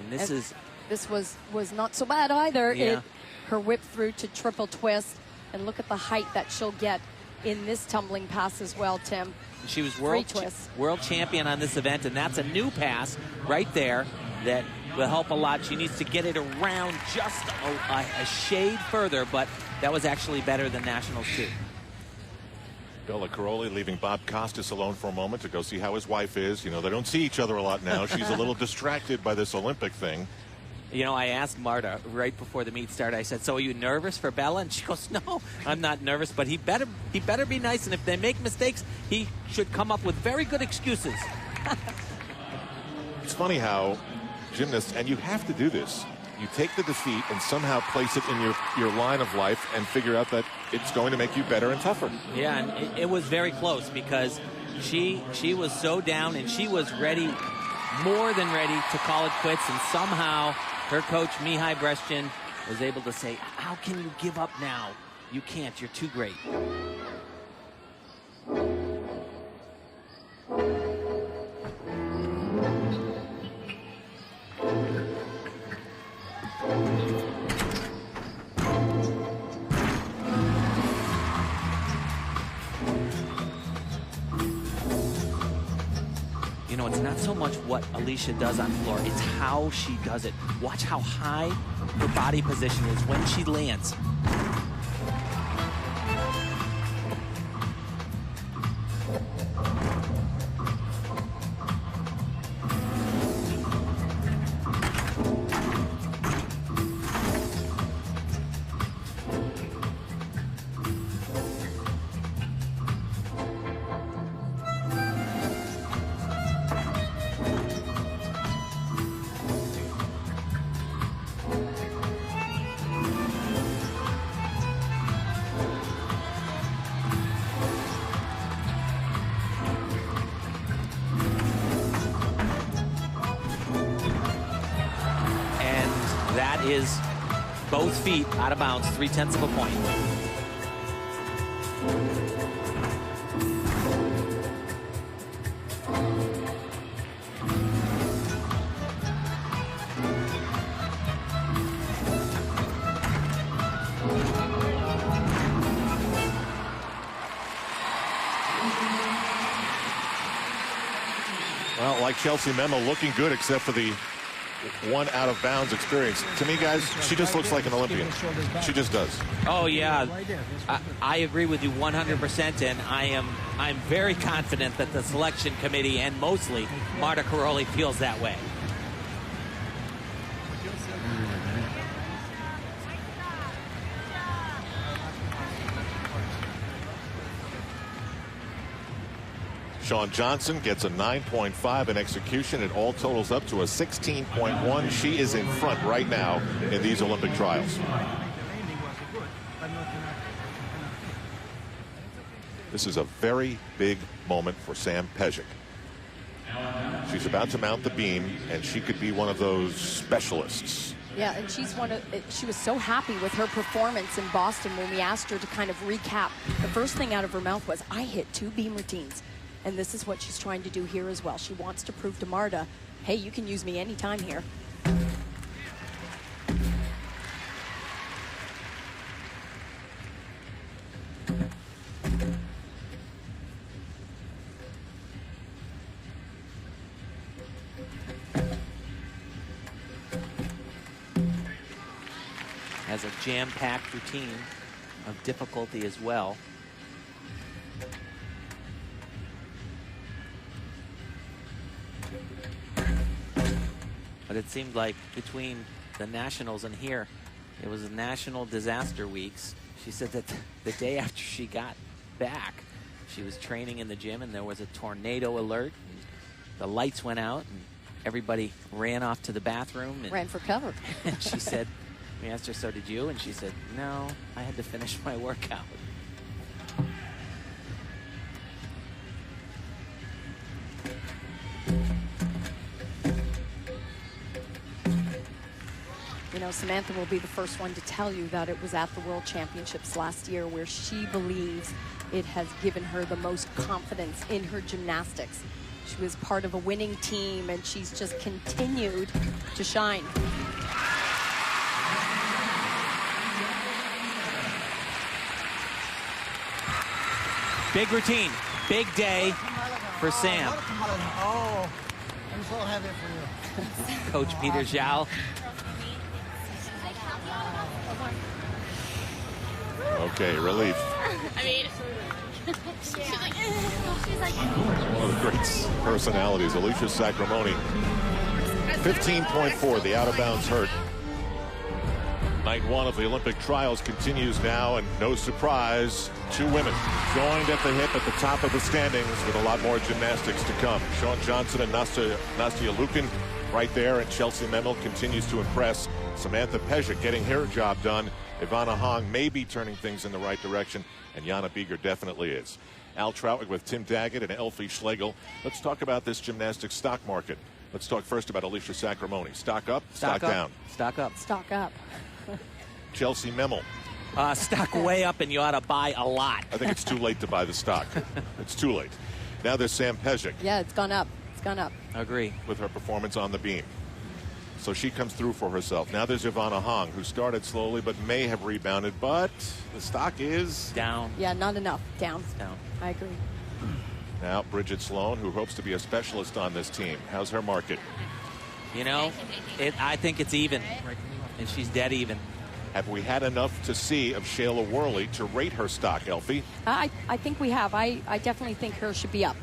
And this was not so bad either. Yeah. Her whip through to triple twist, and look at the height that she'll get in this tumbling pass as well, Tim. She was world champion on this event, and that's a new pass right there that will help a lot. She needs to get it around just a shade further, but that was actually better than Nationals too. Bella Caroli leaving Bob Costas alone for a moment to go see how his wife is. You know, they don't see each other a lot now. She's a little distracted by this Olympic thing. You know, I asked Marta right before the meet started, I said, so are you nervous for Bella? And she goes, no, I'm not nervous, but he better be nice, and if they make mistakes, he should come up with very good excuses. It's funny how gymnasts, and you have to do this, you take the defeat and somehow place it in your line of life and figure out that it's going to make you better and tougher. Yeah, and it was very close, because she was so down, and she was ready, more than ready, to call it quits, and somehow her coach, Mihai Breshchin, was able to say, how can you give up now? You can't. You're too great. You know, it's not so much what Alicia does on floor, it's how she does it. Watch how high her body position is when she lands. That is both feet out of bounds, 0.3 of a point. Well, like Chelsea Memo, looking good except for the one out of bounds experience. To me, guys, she just looks like an Olympian. She just does. Oh yeah, I agree with you 100%, and I'm very confident that the selection committee and mostly Marta Caroli feels that way. Shawn Johnson gets a 9.5 in execution. It all totals up to a 16.1. She is in front right now in these Olympic trials. This is a very big moment for Sam Pejic. She's about to mount the beam, and she could be one of those specialists. Yeah, and she was so happy with her performance in Boston when we asked her to kind of recap. The first thing out of her mouth was, I hit 2 beam routines. And this is what she's trying to do here as well. She wants to prove to Marta, hey, you can use me anytime here. Has a jam-packed routine of difficulty as well. But it seemed like between the Nationals and here, it was National Disaster Weeks. She said that the day after she got back, she was training in the gym and there was a tornado alert. And the lights went out and everybody ran off to the bathroom. And ran for cover. and she said, we asked her, so did you? And she said, no, I had to finish my workout. You know, Samantha will be the first one to tell you that it was at the World Championships last year where she believes it has given her the most confidence in her gymnastics. She was part of a winning team, and she's just continued to shine. Big routine, big day for Sam. Oh, I'm so happy for you. Coach Peter Zhao. Okay, relief. I mean, she's like, One of the great personalities, Alicia Sacramone. 15.4, the out-of-bounds hurt. Night one of the Olympic trials continues now, and no surprise, two women joined at the hip at the top of the standings with a lot more gymnastics to come. Shawn Johnson and Nastia Lukin right there, and Chelsea Memel continues to impress. Samantha Pejic getting her job done. Ivana Hong may be turning things in the right direction, and Jana Bieger definitely is. Al Troutwig with Tim Daggett and Elfie Schlegel. Let's talk about this gymnastics stock market. Let's talk first about Alicia Sacramone. Stock up, stock down. Stock up. Stock up. Chelsea Memel. Stock way up, and you ought to buy a lot. I think it's too late to buy the stock. It's too late. Now there's Sam Pejic. Yeah, it's gone up. It's gone up. Agree. With her performance on the beam. So she comes through for herself. Now there's Ivana Hong, who started slowly but may have rebounded, but the stock is down. Yeah, not enough. Down. It's down. I agree. Now Bridget Sloan, who hopes to be a specialist on this team. How's her market? You know, I think it's even, and she's dead even. Have we had enough to see of Shayla Worley to rate her stock, Elfie? I think we have. I definitely think her should be up.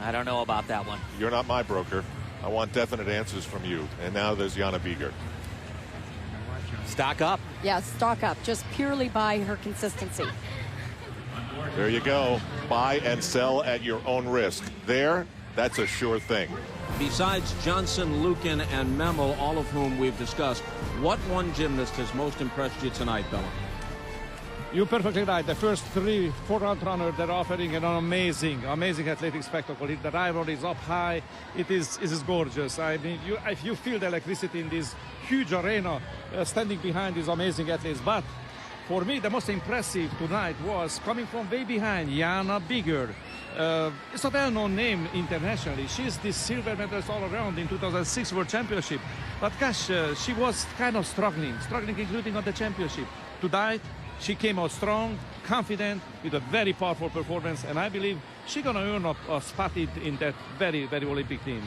I don't know about that one. You're not my broker. I want definite answers from you. And now there's Jana Bieger. Stock up. Yeah, stock up. Just purely by her consistency. There you go. Buy and sell at your own risk. There, that's a sure thing. Besides Johnson, Lukin, and Memel, all of whom we've discussed, what one gymnast has most impressed you tonight, Bella? You're perfectly right. The first 3 4-round runners, they're offering an amazing athletic spectacle. The rivalry is up high. It is gorgeous. I mean, if you feel the electricity in this huge arena, standing behind these amazing athletes. But for me, the most impressive tonight was coming from way behind, Jana Bieger. It's a well-known name internationally. She's the silver medalist all around in 2006 World Championship. But gosh, she was kind of struggling including on the championship. Tonight, she came out strong, confident, with a very powerful performance, and I believe she's going to earn a spot in that very, very Olympic team.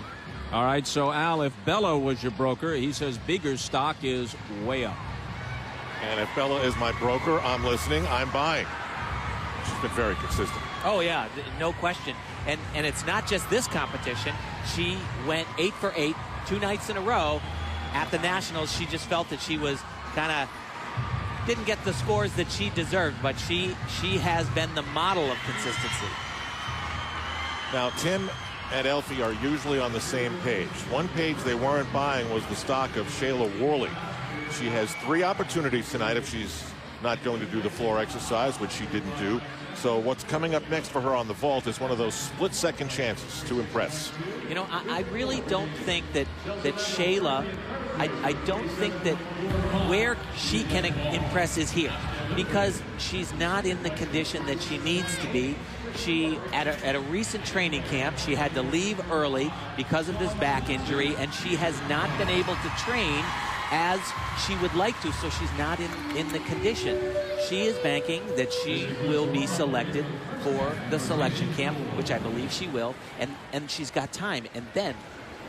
All right, so Al, if Bella was your broker, he says Bieger's stock is way up. And if Bella is my broker, I'm listening, I'm buying. She's been very consistent. Oh, yeah, no question. And it's not just this competition. She went 8 for 8, 2 nights in a row. At the Nationals, she just felt that she was kind of didn't get the scores that she deserved, but she has been the model of consistency. Now, Tim and Elfie are usually on the same page. One page they weren't buying was the stock of Shayla Worley. She has 3 opportunities tonight if she's not going to do the floor exercise, which she didn't do. So what's coming up next for her on the vault is one of those split-second chances to impress. You know, I really don't think that Shayla, I don't think that where she can impress is here, because she's not in the condition that she needs to be. She, at a recent training camp, she had to leave early because of this back injury, and she has not been able to train as she would like to, so she's not in the condition. She is banking that she will be selected for the selection camp, which I believe she will, and she's got time. And then,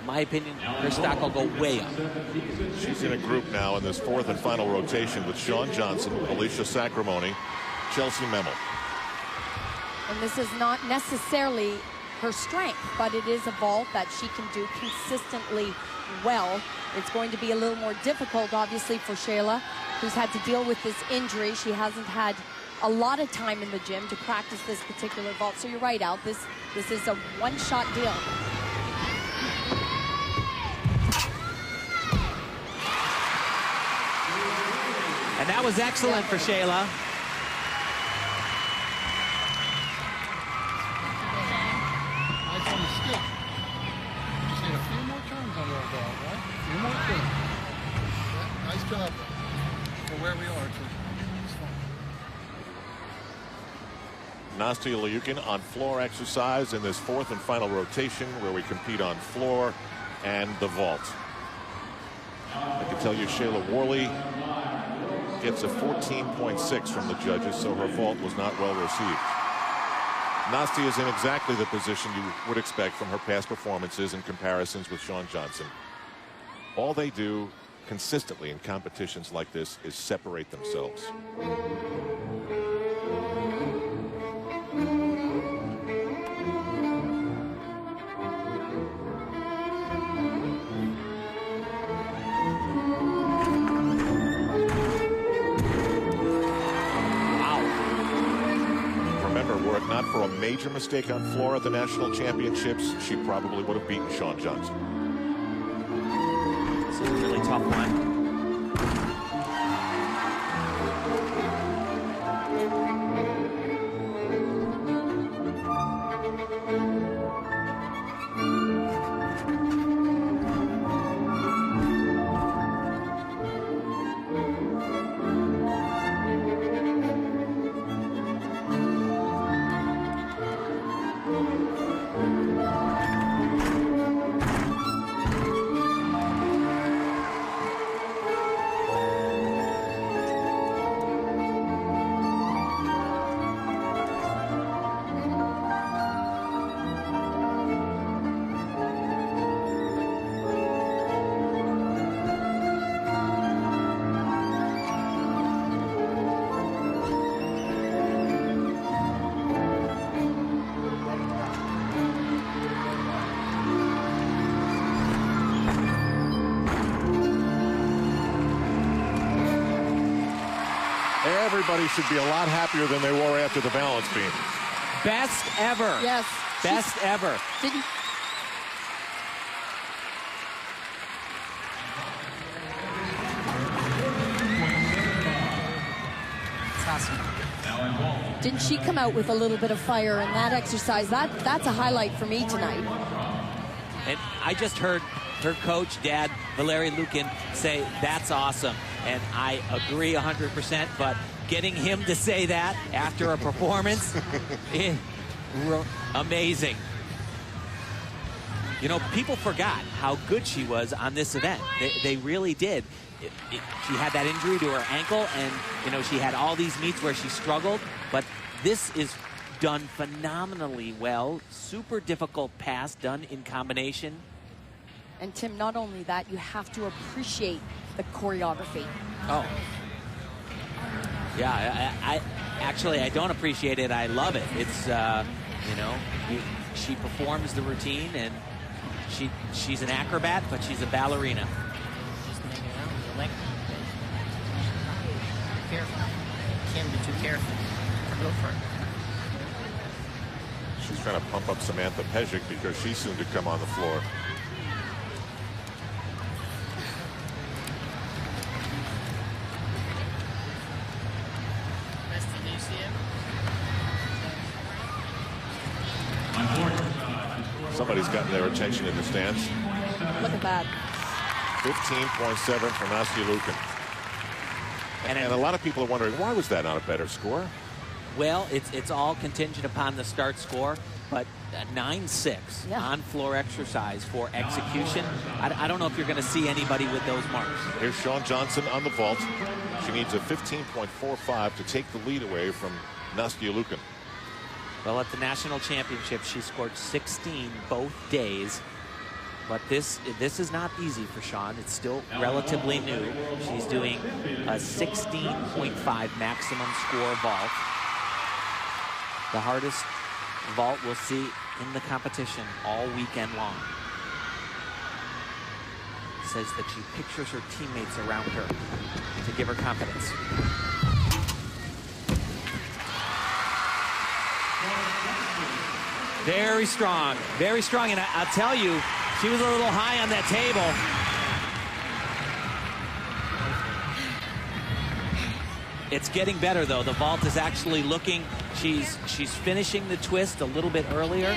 in my opinion, her stock will go way up. She's in a group now in this 4th and final rotation with Shawn Johnson, Alicia Sacramone, Chelsea Memel. And this is not necessarily her strength, but it is a vault that she can do consistently well. It's going to be a little more difficult, obviously, for Shayla, who's had to deal with this injury. She hasn't had a lot of time in the gym to practice this particular vault. So you're right, Al, this is a one-shot deal. And that was excellent for Shayla. Nice on the stick. Just need a few more turns under our belt, right? A few more turns. Yeah, nice job for where we are, too. It's fun. Nastya Liukin on floor exercise in this fourth and final rotation where we compete on floor and the vault. I can tell you Shayla Worley gets a 14.6 from the judges, so her vault was not well received. Nastya is in exactly the position you would expect from her past performances and comparisons with Shawn Johnson. All they do consistently in competitions like this is separate themselves. Were it not for a major mistake on floor at the national championships, she probably would have beaten Shawn Johnson. This is a really tough one. Everybody should be a lot happier than they were after the balance beam. Best ever. Yes. Best ever. Didn't. Didn't she come out with a little bit of fire in that exercise? That's a highlight for me tonight. And I just heard her coach, Dad, Valery Lukin, say, that's awesome. And I agree 100%, but getting him to say that after a performance, amazing. You know, people forgot how good she was on this event. They really did. She had that injury to her ankle, and, you know, she had all these meets where she struggled, but this is done phenomenally well. Super difficult pass done in combination. And Tim, not only that, you have to appreciate the choreography. Oh. Yeah, I don't appreciate it. I love it. It's, you know, she performs the routine, and she's an acrobat, but she's a ballerina. Careful. Can't be too careful. Go for it. She's trying to pump up Samantha Pejic because she's soon to come on the floor. Somebody's gotten their attention in the stands. Look at that. 15.7 for Nastya Liukin. And a lot of people are wondering, why was that not a better score? Well, it's all contingent upon the start score, but 9-6 on floor exercise for execution. I don't know if you're going to see anybody with those marks. Here's Shawn Johnson on the vault. She needs a 15.45 to take the lead away from Nastya Liukin. Well, at the national championship, she scored 16 both days. But this is not easy for Shawn. It's still relatively new. She's doing a 16.5 maximum score vault. The hardest vault we'll see in the competition all weekend long. Says that she pictures her teammates around her to give her confidence. Very strong, and I'll tell you, she was a little high on that table. It's getting better though. The vault is actually looking, she's finishing the twist a little bit earlier.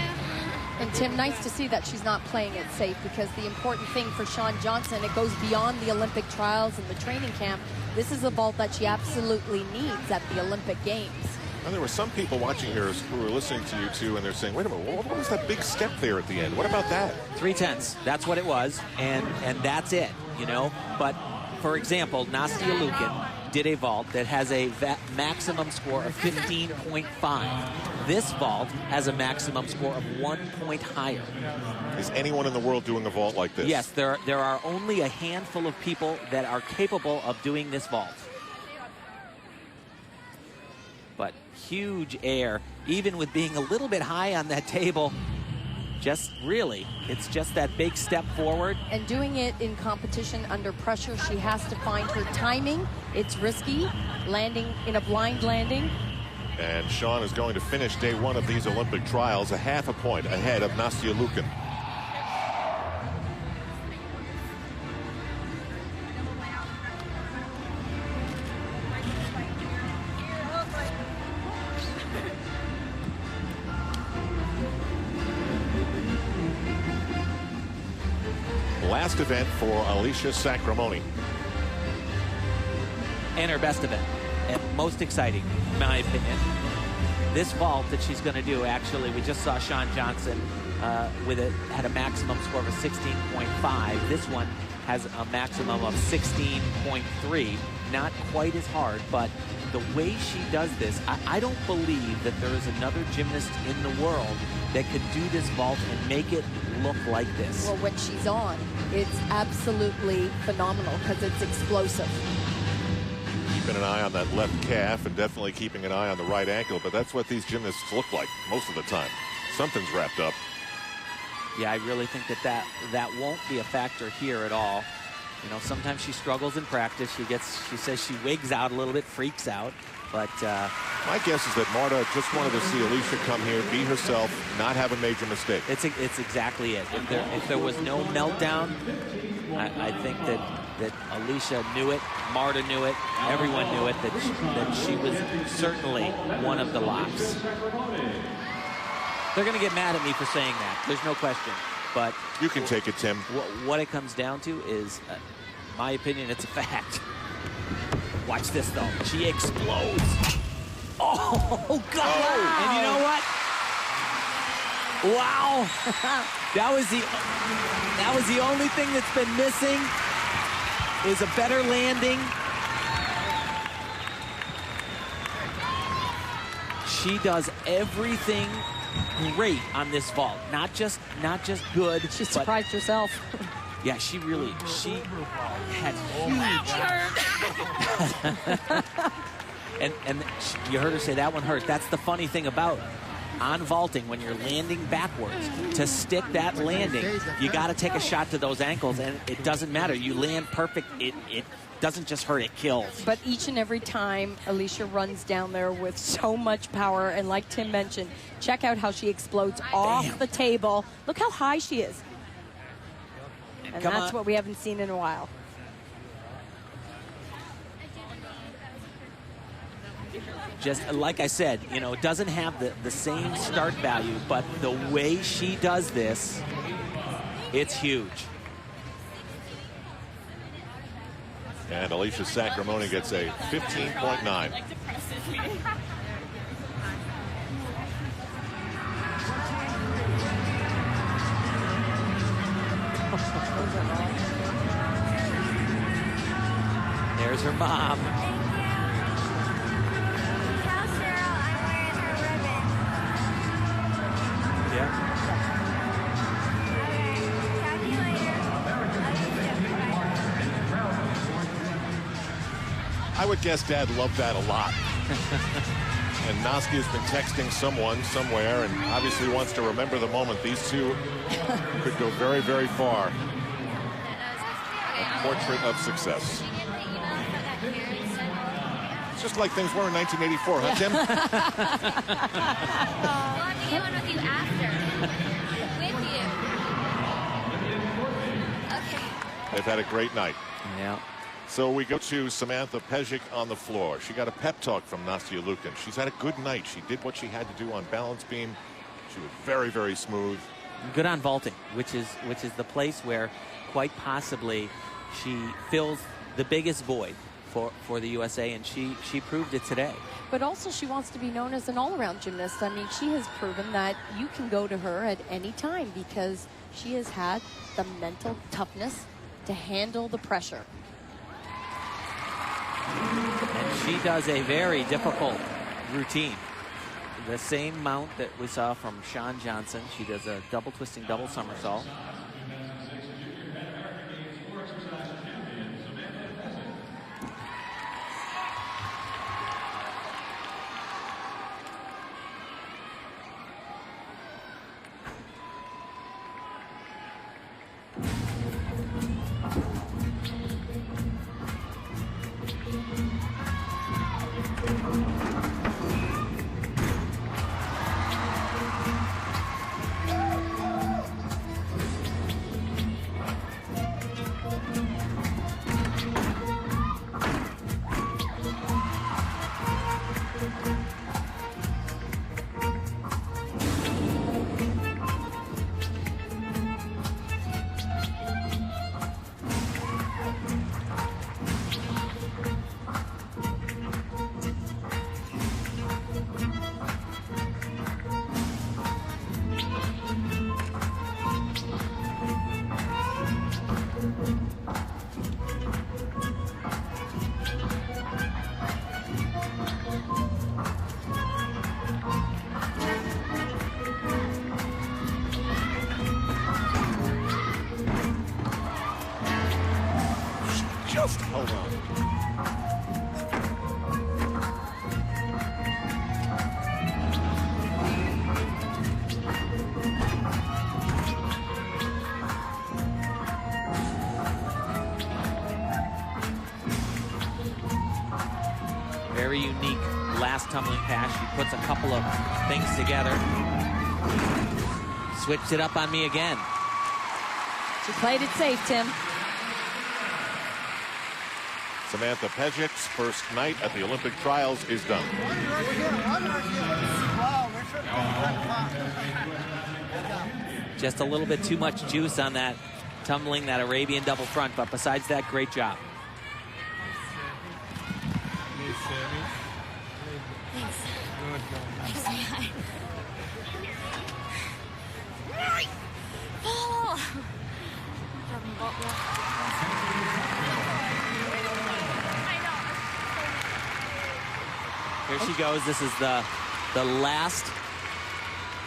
And Tim, nice to see that she's not playing it safe, because the important thing for Shawn Johnson, it goes beyond the Olympic trials and the training camp. This is a vault that she absolutely needs at the Olympic Games. Now, there were some people watching here who were listening to you two, and they're saying, wait a minute, what was that big step there at the end? What about that? 3/10, that's what it was, and that's it, you know. But, for example, Nastia Liukin did a vault that has a maximum score of 15.5. This vault has a maximum score of 1 point higher. Is anyone in the world doing a vault like this? Yes, there are only a handful of people that are capable of doing this vault. But huge air, even with being a little bit high on that table. Just really, it's just that big step forward. And doing it in competition under pressure, she has to find her timing. It's risky, landing in a blind landing. And Shawn is going to finish day one of these Olympic trials a half a point ahead of Nastia Liukin. Last event for Alicia Sacramone. And her best event, and most exciting, in my opinion. This vault that she's going to do, actually, we just saw Shawn Johnson had a maximum score of 16.5. This one has a maximum of 16.3. Not quite as hard, but the way she does this, I don't believe that there is another gymnast in the world that could do this vault and make it look like this. Well, when she's on, it's absolutely phenomenal because it's explosive. Keeping an eye on that left calf and definitely keeping an eye on the right ankle, but that's what these gymnasts look like most of the time. Something's wrapped up. Yeah, I really think that won't be a factor here at all. You know, sometimes she struggles in practice. She says she wigs out a little bit, freaks out. But my guess is that Marta just wanted to see Alicia come here, be herself, not have a major mistake. It's exactly it. If there was no meltdown, I think that Alicia knew it, Marta knew it, everyone knew it, that she was certainly one of the locks. They're going to get mad at me for saying that. There's no question. But you can take it, Tim. What it comes down to is, my opinion, it's a fact. Watch this, though. She explodes. Oh, God. Oh. And you know what? Wow. That was the only thing that's been missing is a better landing. She does everything great on this vault. Not just good. She surprised herself. Yeah, she had huge. and you heard her say that one hurt. That's the funny thing about on vaulting, when you're landing backwards, to stick that landing, you got to take a shot to those ankles, and it doesn't matter. You land perfect. It doesn't just hurt, it kills. But each and every time Alicia runs down there with so much power, and like Tim mentioned, check out how she explodes off the table. Look how high she is. And that's what we haven't seen in a while. Just like I said, you know, it doesn't have the same start value, but the way she does this, it's huge. And Alicia Sacramone gets a 15.9. There's her mom. Yeah. I would guess Dad loved that a lot. And Nastia's been texting someone somewhere and obviously wants to remember the moment. These two could go very, very far. A portrait of success. It's just like things were in 1984, huh, Tim? We'll have to get one with you after. With you. Okay. They've had a great night. Yeah. So we go to Samantha Pejic on the floor. She got a pep talk from Nastia Liukin. She's had a good night. She did what she had to do on balance beam. She was very, very smooth. Good on vaulting, which is the place where quite possibly she fills the biggest void for the USA, and she proved it today. But also she wants to be known as an all-around gymnast. I mean, she has proven that you can go to her at any time because she has had the mental toughness to handle the pressure. And she does a very difficult routine. The same mount that we saw from Shawn Johnson. She does a double twisting, double somersault. Just hold on. Very unique last tumbling pass. She puts a couple of things together. Switched it up on me again. She played it safe, Tim. Samantha Pejic's first night at the Olympic trials is done. Just a little bit too much juice on that tumbling, that Arabian double front, but besides that, great job. Here she goes. This is the last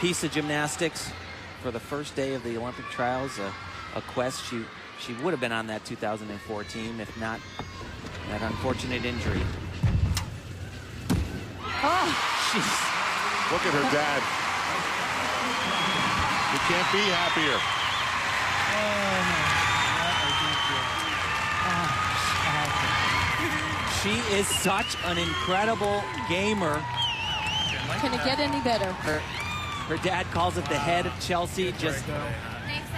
piece of gymnastics for the first day of the Olympic trials. A quest. She would have been on that 2014 if not that unfortunate injury. Oh, jeez. Look at her dad. He can't be happier. She is such an incredible gamer. Can it get any better? Her dad calls it the head of Chelsea. Just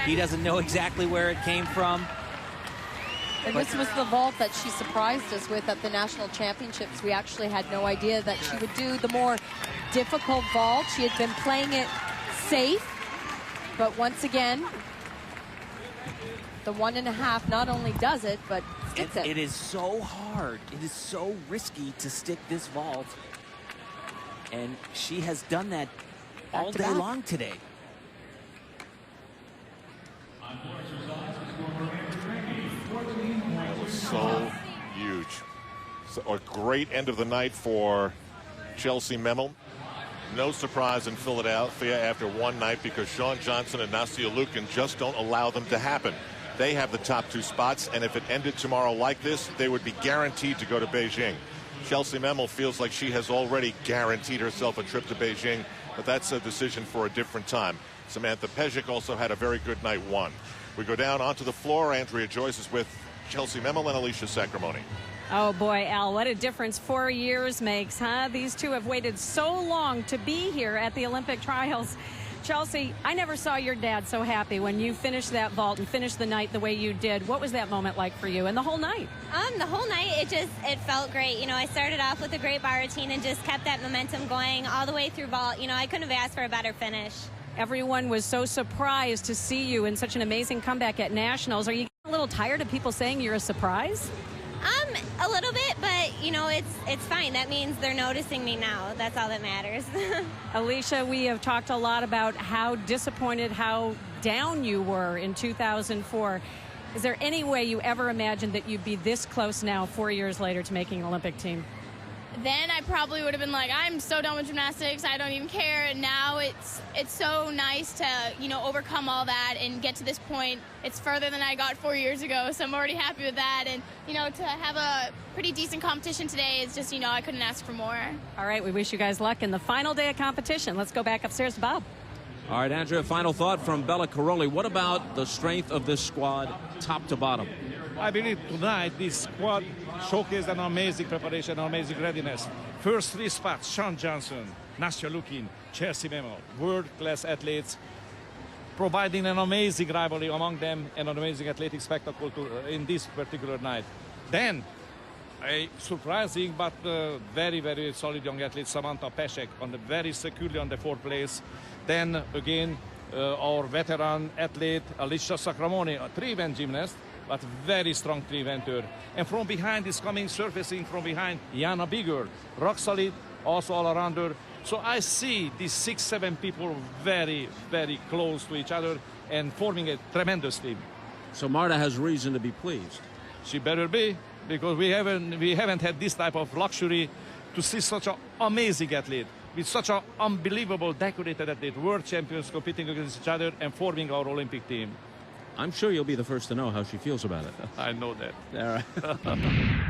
he doesn't know exactly where it came from. And this was the vault that she surprised us with at the national championships. We actually had no idea that she would do the more difficult vault. She had been playing it safe, but once again, the 1.5 not only does it, but sticks it. It is so hard. It is so risky to stick this vault. And she has done that all day long today. That was so huge. So a great end of the night for Chelsea Memel. No surprise in Philadelphia after one night because Shawn Johnson and Nastia Liukin just don't allow them to happen. They have the top 2 spots, and if it ended tomorrow like this, they would be guaranteed to go to Beijing. Chelsea Memel feels like she has already guaranteed herself a trip to Beijing, but that's a decision for a different time. Samantha Pejic also had a very good night one. We go down onto the floor. Andrea Joyce is with Chelsea Memel and Alicia Sacramone. Oh, boy, Al, what a difference 4 years makes, huh? These two have waited so long to be here at the Olympic trials. Chelsea, I never saw your dad so happy when you finished that vault and finished the night the way you did. What was that moment like for you and the whole night? The whole night, it felt great. You know, I started off with a great bar routine and just kept that momentum going all the way through vault. You know, I couldn't have asked for a better finish. Everyone was so surprised to see you in such an amazing comeback at Nationals. Are you getting a little tired of people saying you're a surprise? A little bit, but, you know, it's fine. That means they're noticing me now. That's all that matters. Alicia, we have talked a lot about how disappointed, how down you were in 2004. Is there any way you ever imagined that you'd be this close now, 4 years later, to making an Olympic team? Then I probably would have been like, I'm so done with gymnastics, I don't even care. And now it's so nice to, you know, overcome all that and get to this point. It's further than I got 4 years ago, so I'm already happy with that. And, you know, to have a pretty decent competition today is just, you know, I couldn't ask for more. All right, we wish you guys luck in the final day of competition. Let's go back upstairs to Bob. All right, Andrea, final thought from Bella Caroli. What about the strength of this squad, top to bottom? I believe tonight this squad showcased an amazing preparation, an amazing readiness. First three spots, Sean Johnson, Nastya Lukin, Chelsea Memel, world-class athletes, providing an amazing rivalry among them and an amazing athletic spectacle in this particular night. Then, a surprising but very, very solid young athlete, Samantha Pejic, very securely on the fourth place. Then, again, our veteran athlete, Alicia Sacramone, a three-event gymnast, but very strong three-eventer. And from behind is coming, surfacing from behind, Jana Bigger, rock solid, also all-arounder. So I see these 6-7 people very, very close to each other and forming a tremendous team. So Marta has reason to be pleased. She better be, because we haven't had this type of luxury to see such an amazing athlete with such an unbelievable decorated athlete, world champions competing against each other and forming our Olympic team. I'm sure you'll be the first to know how she feels about it. I know that. All right.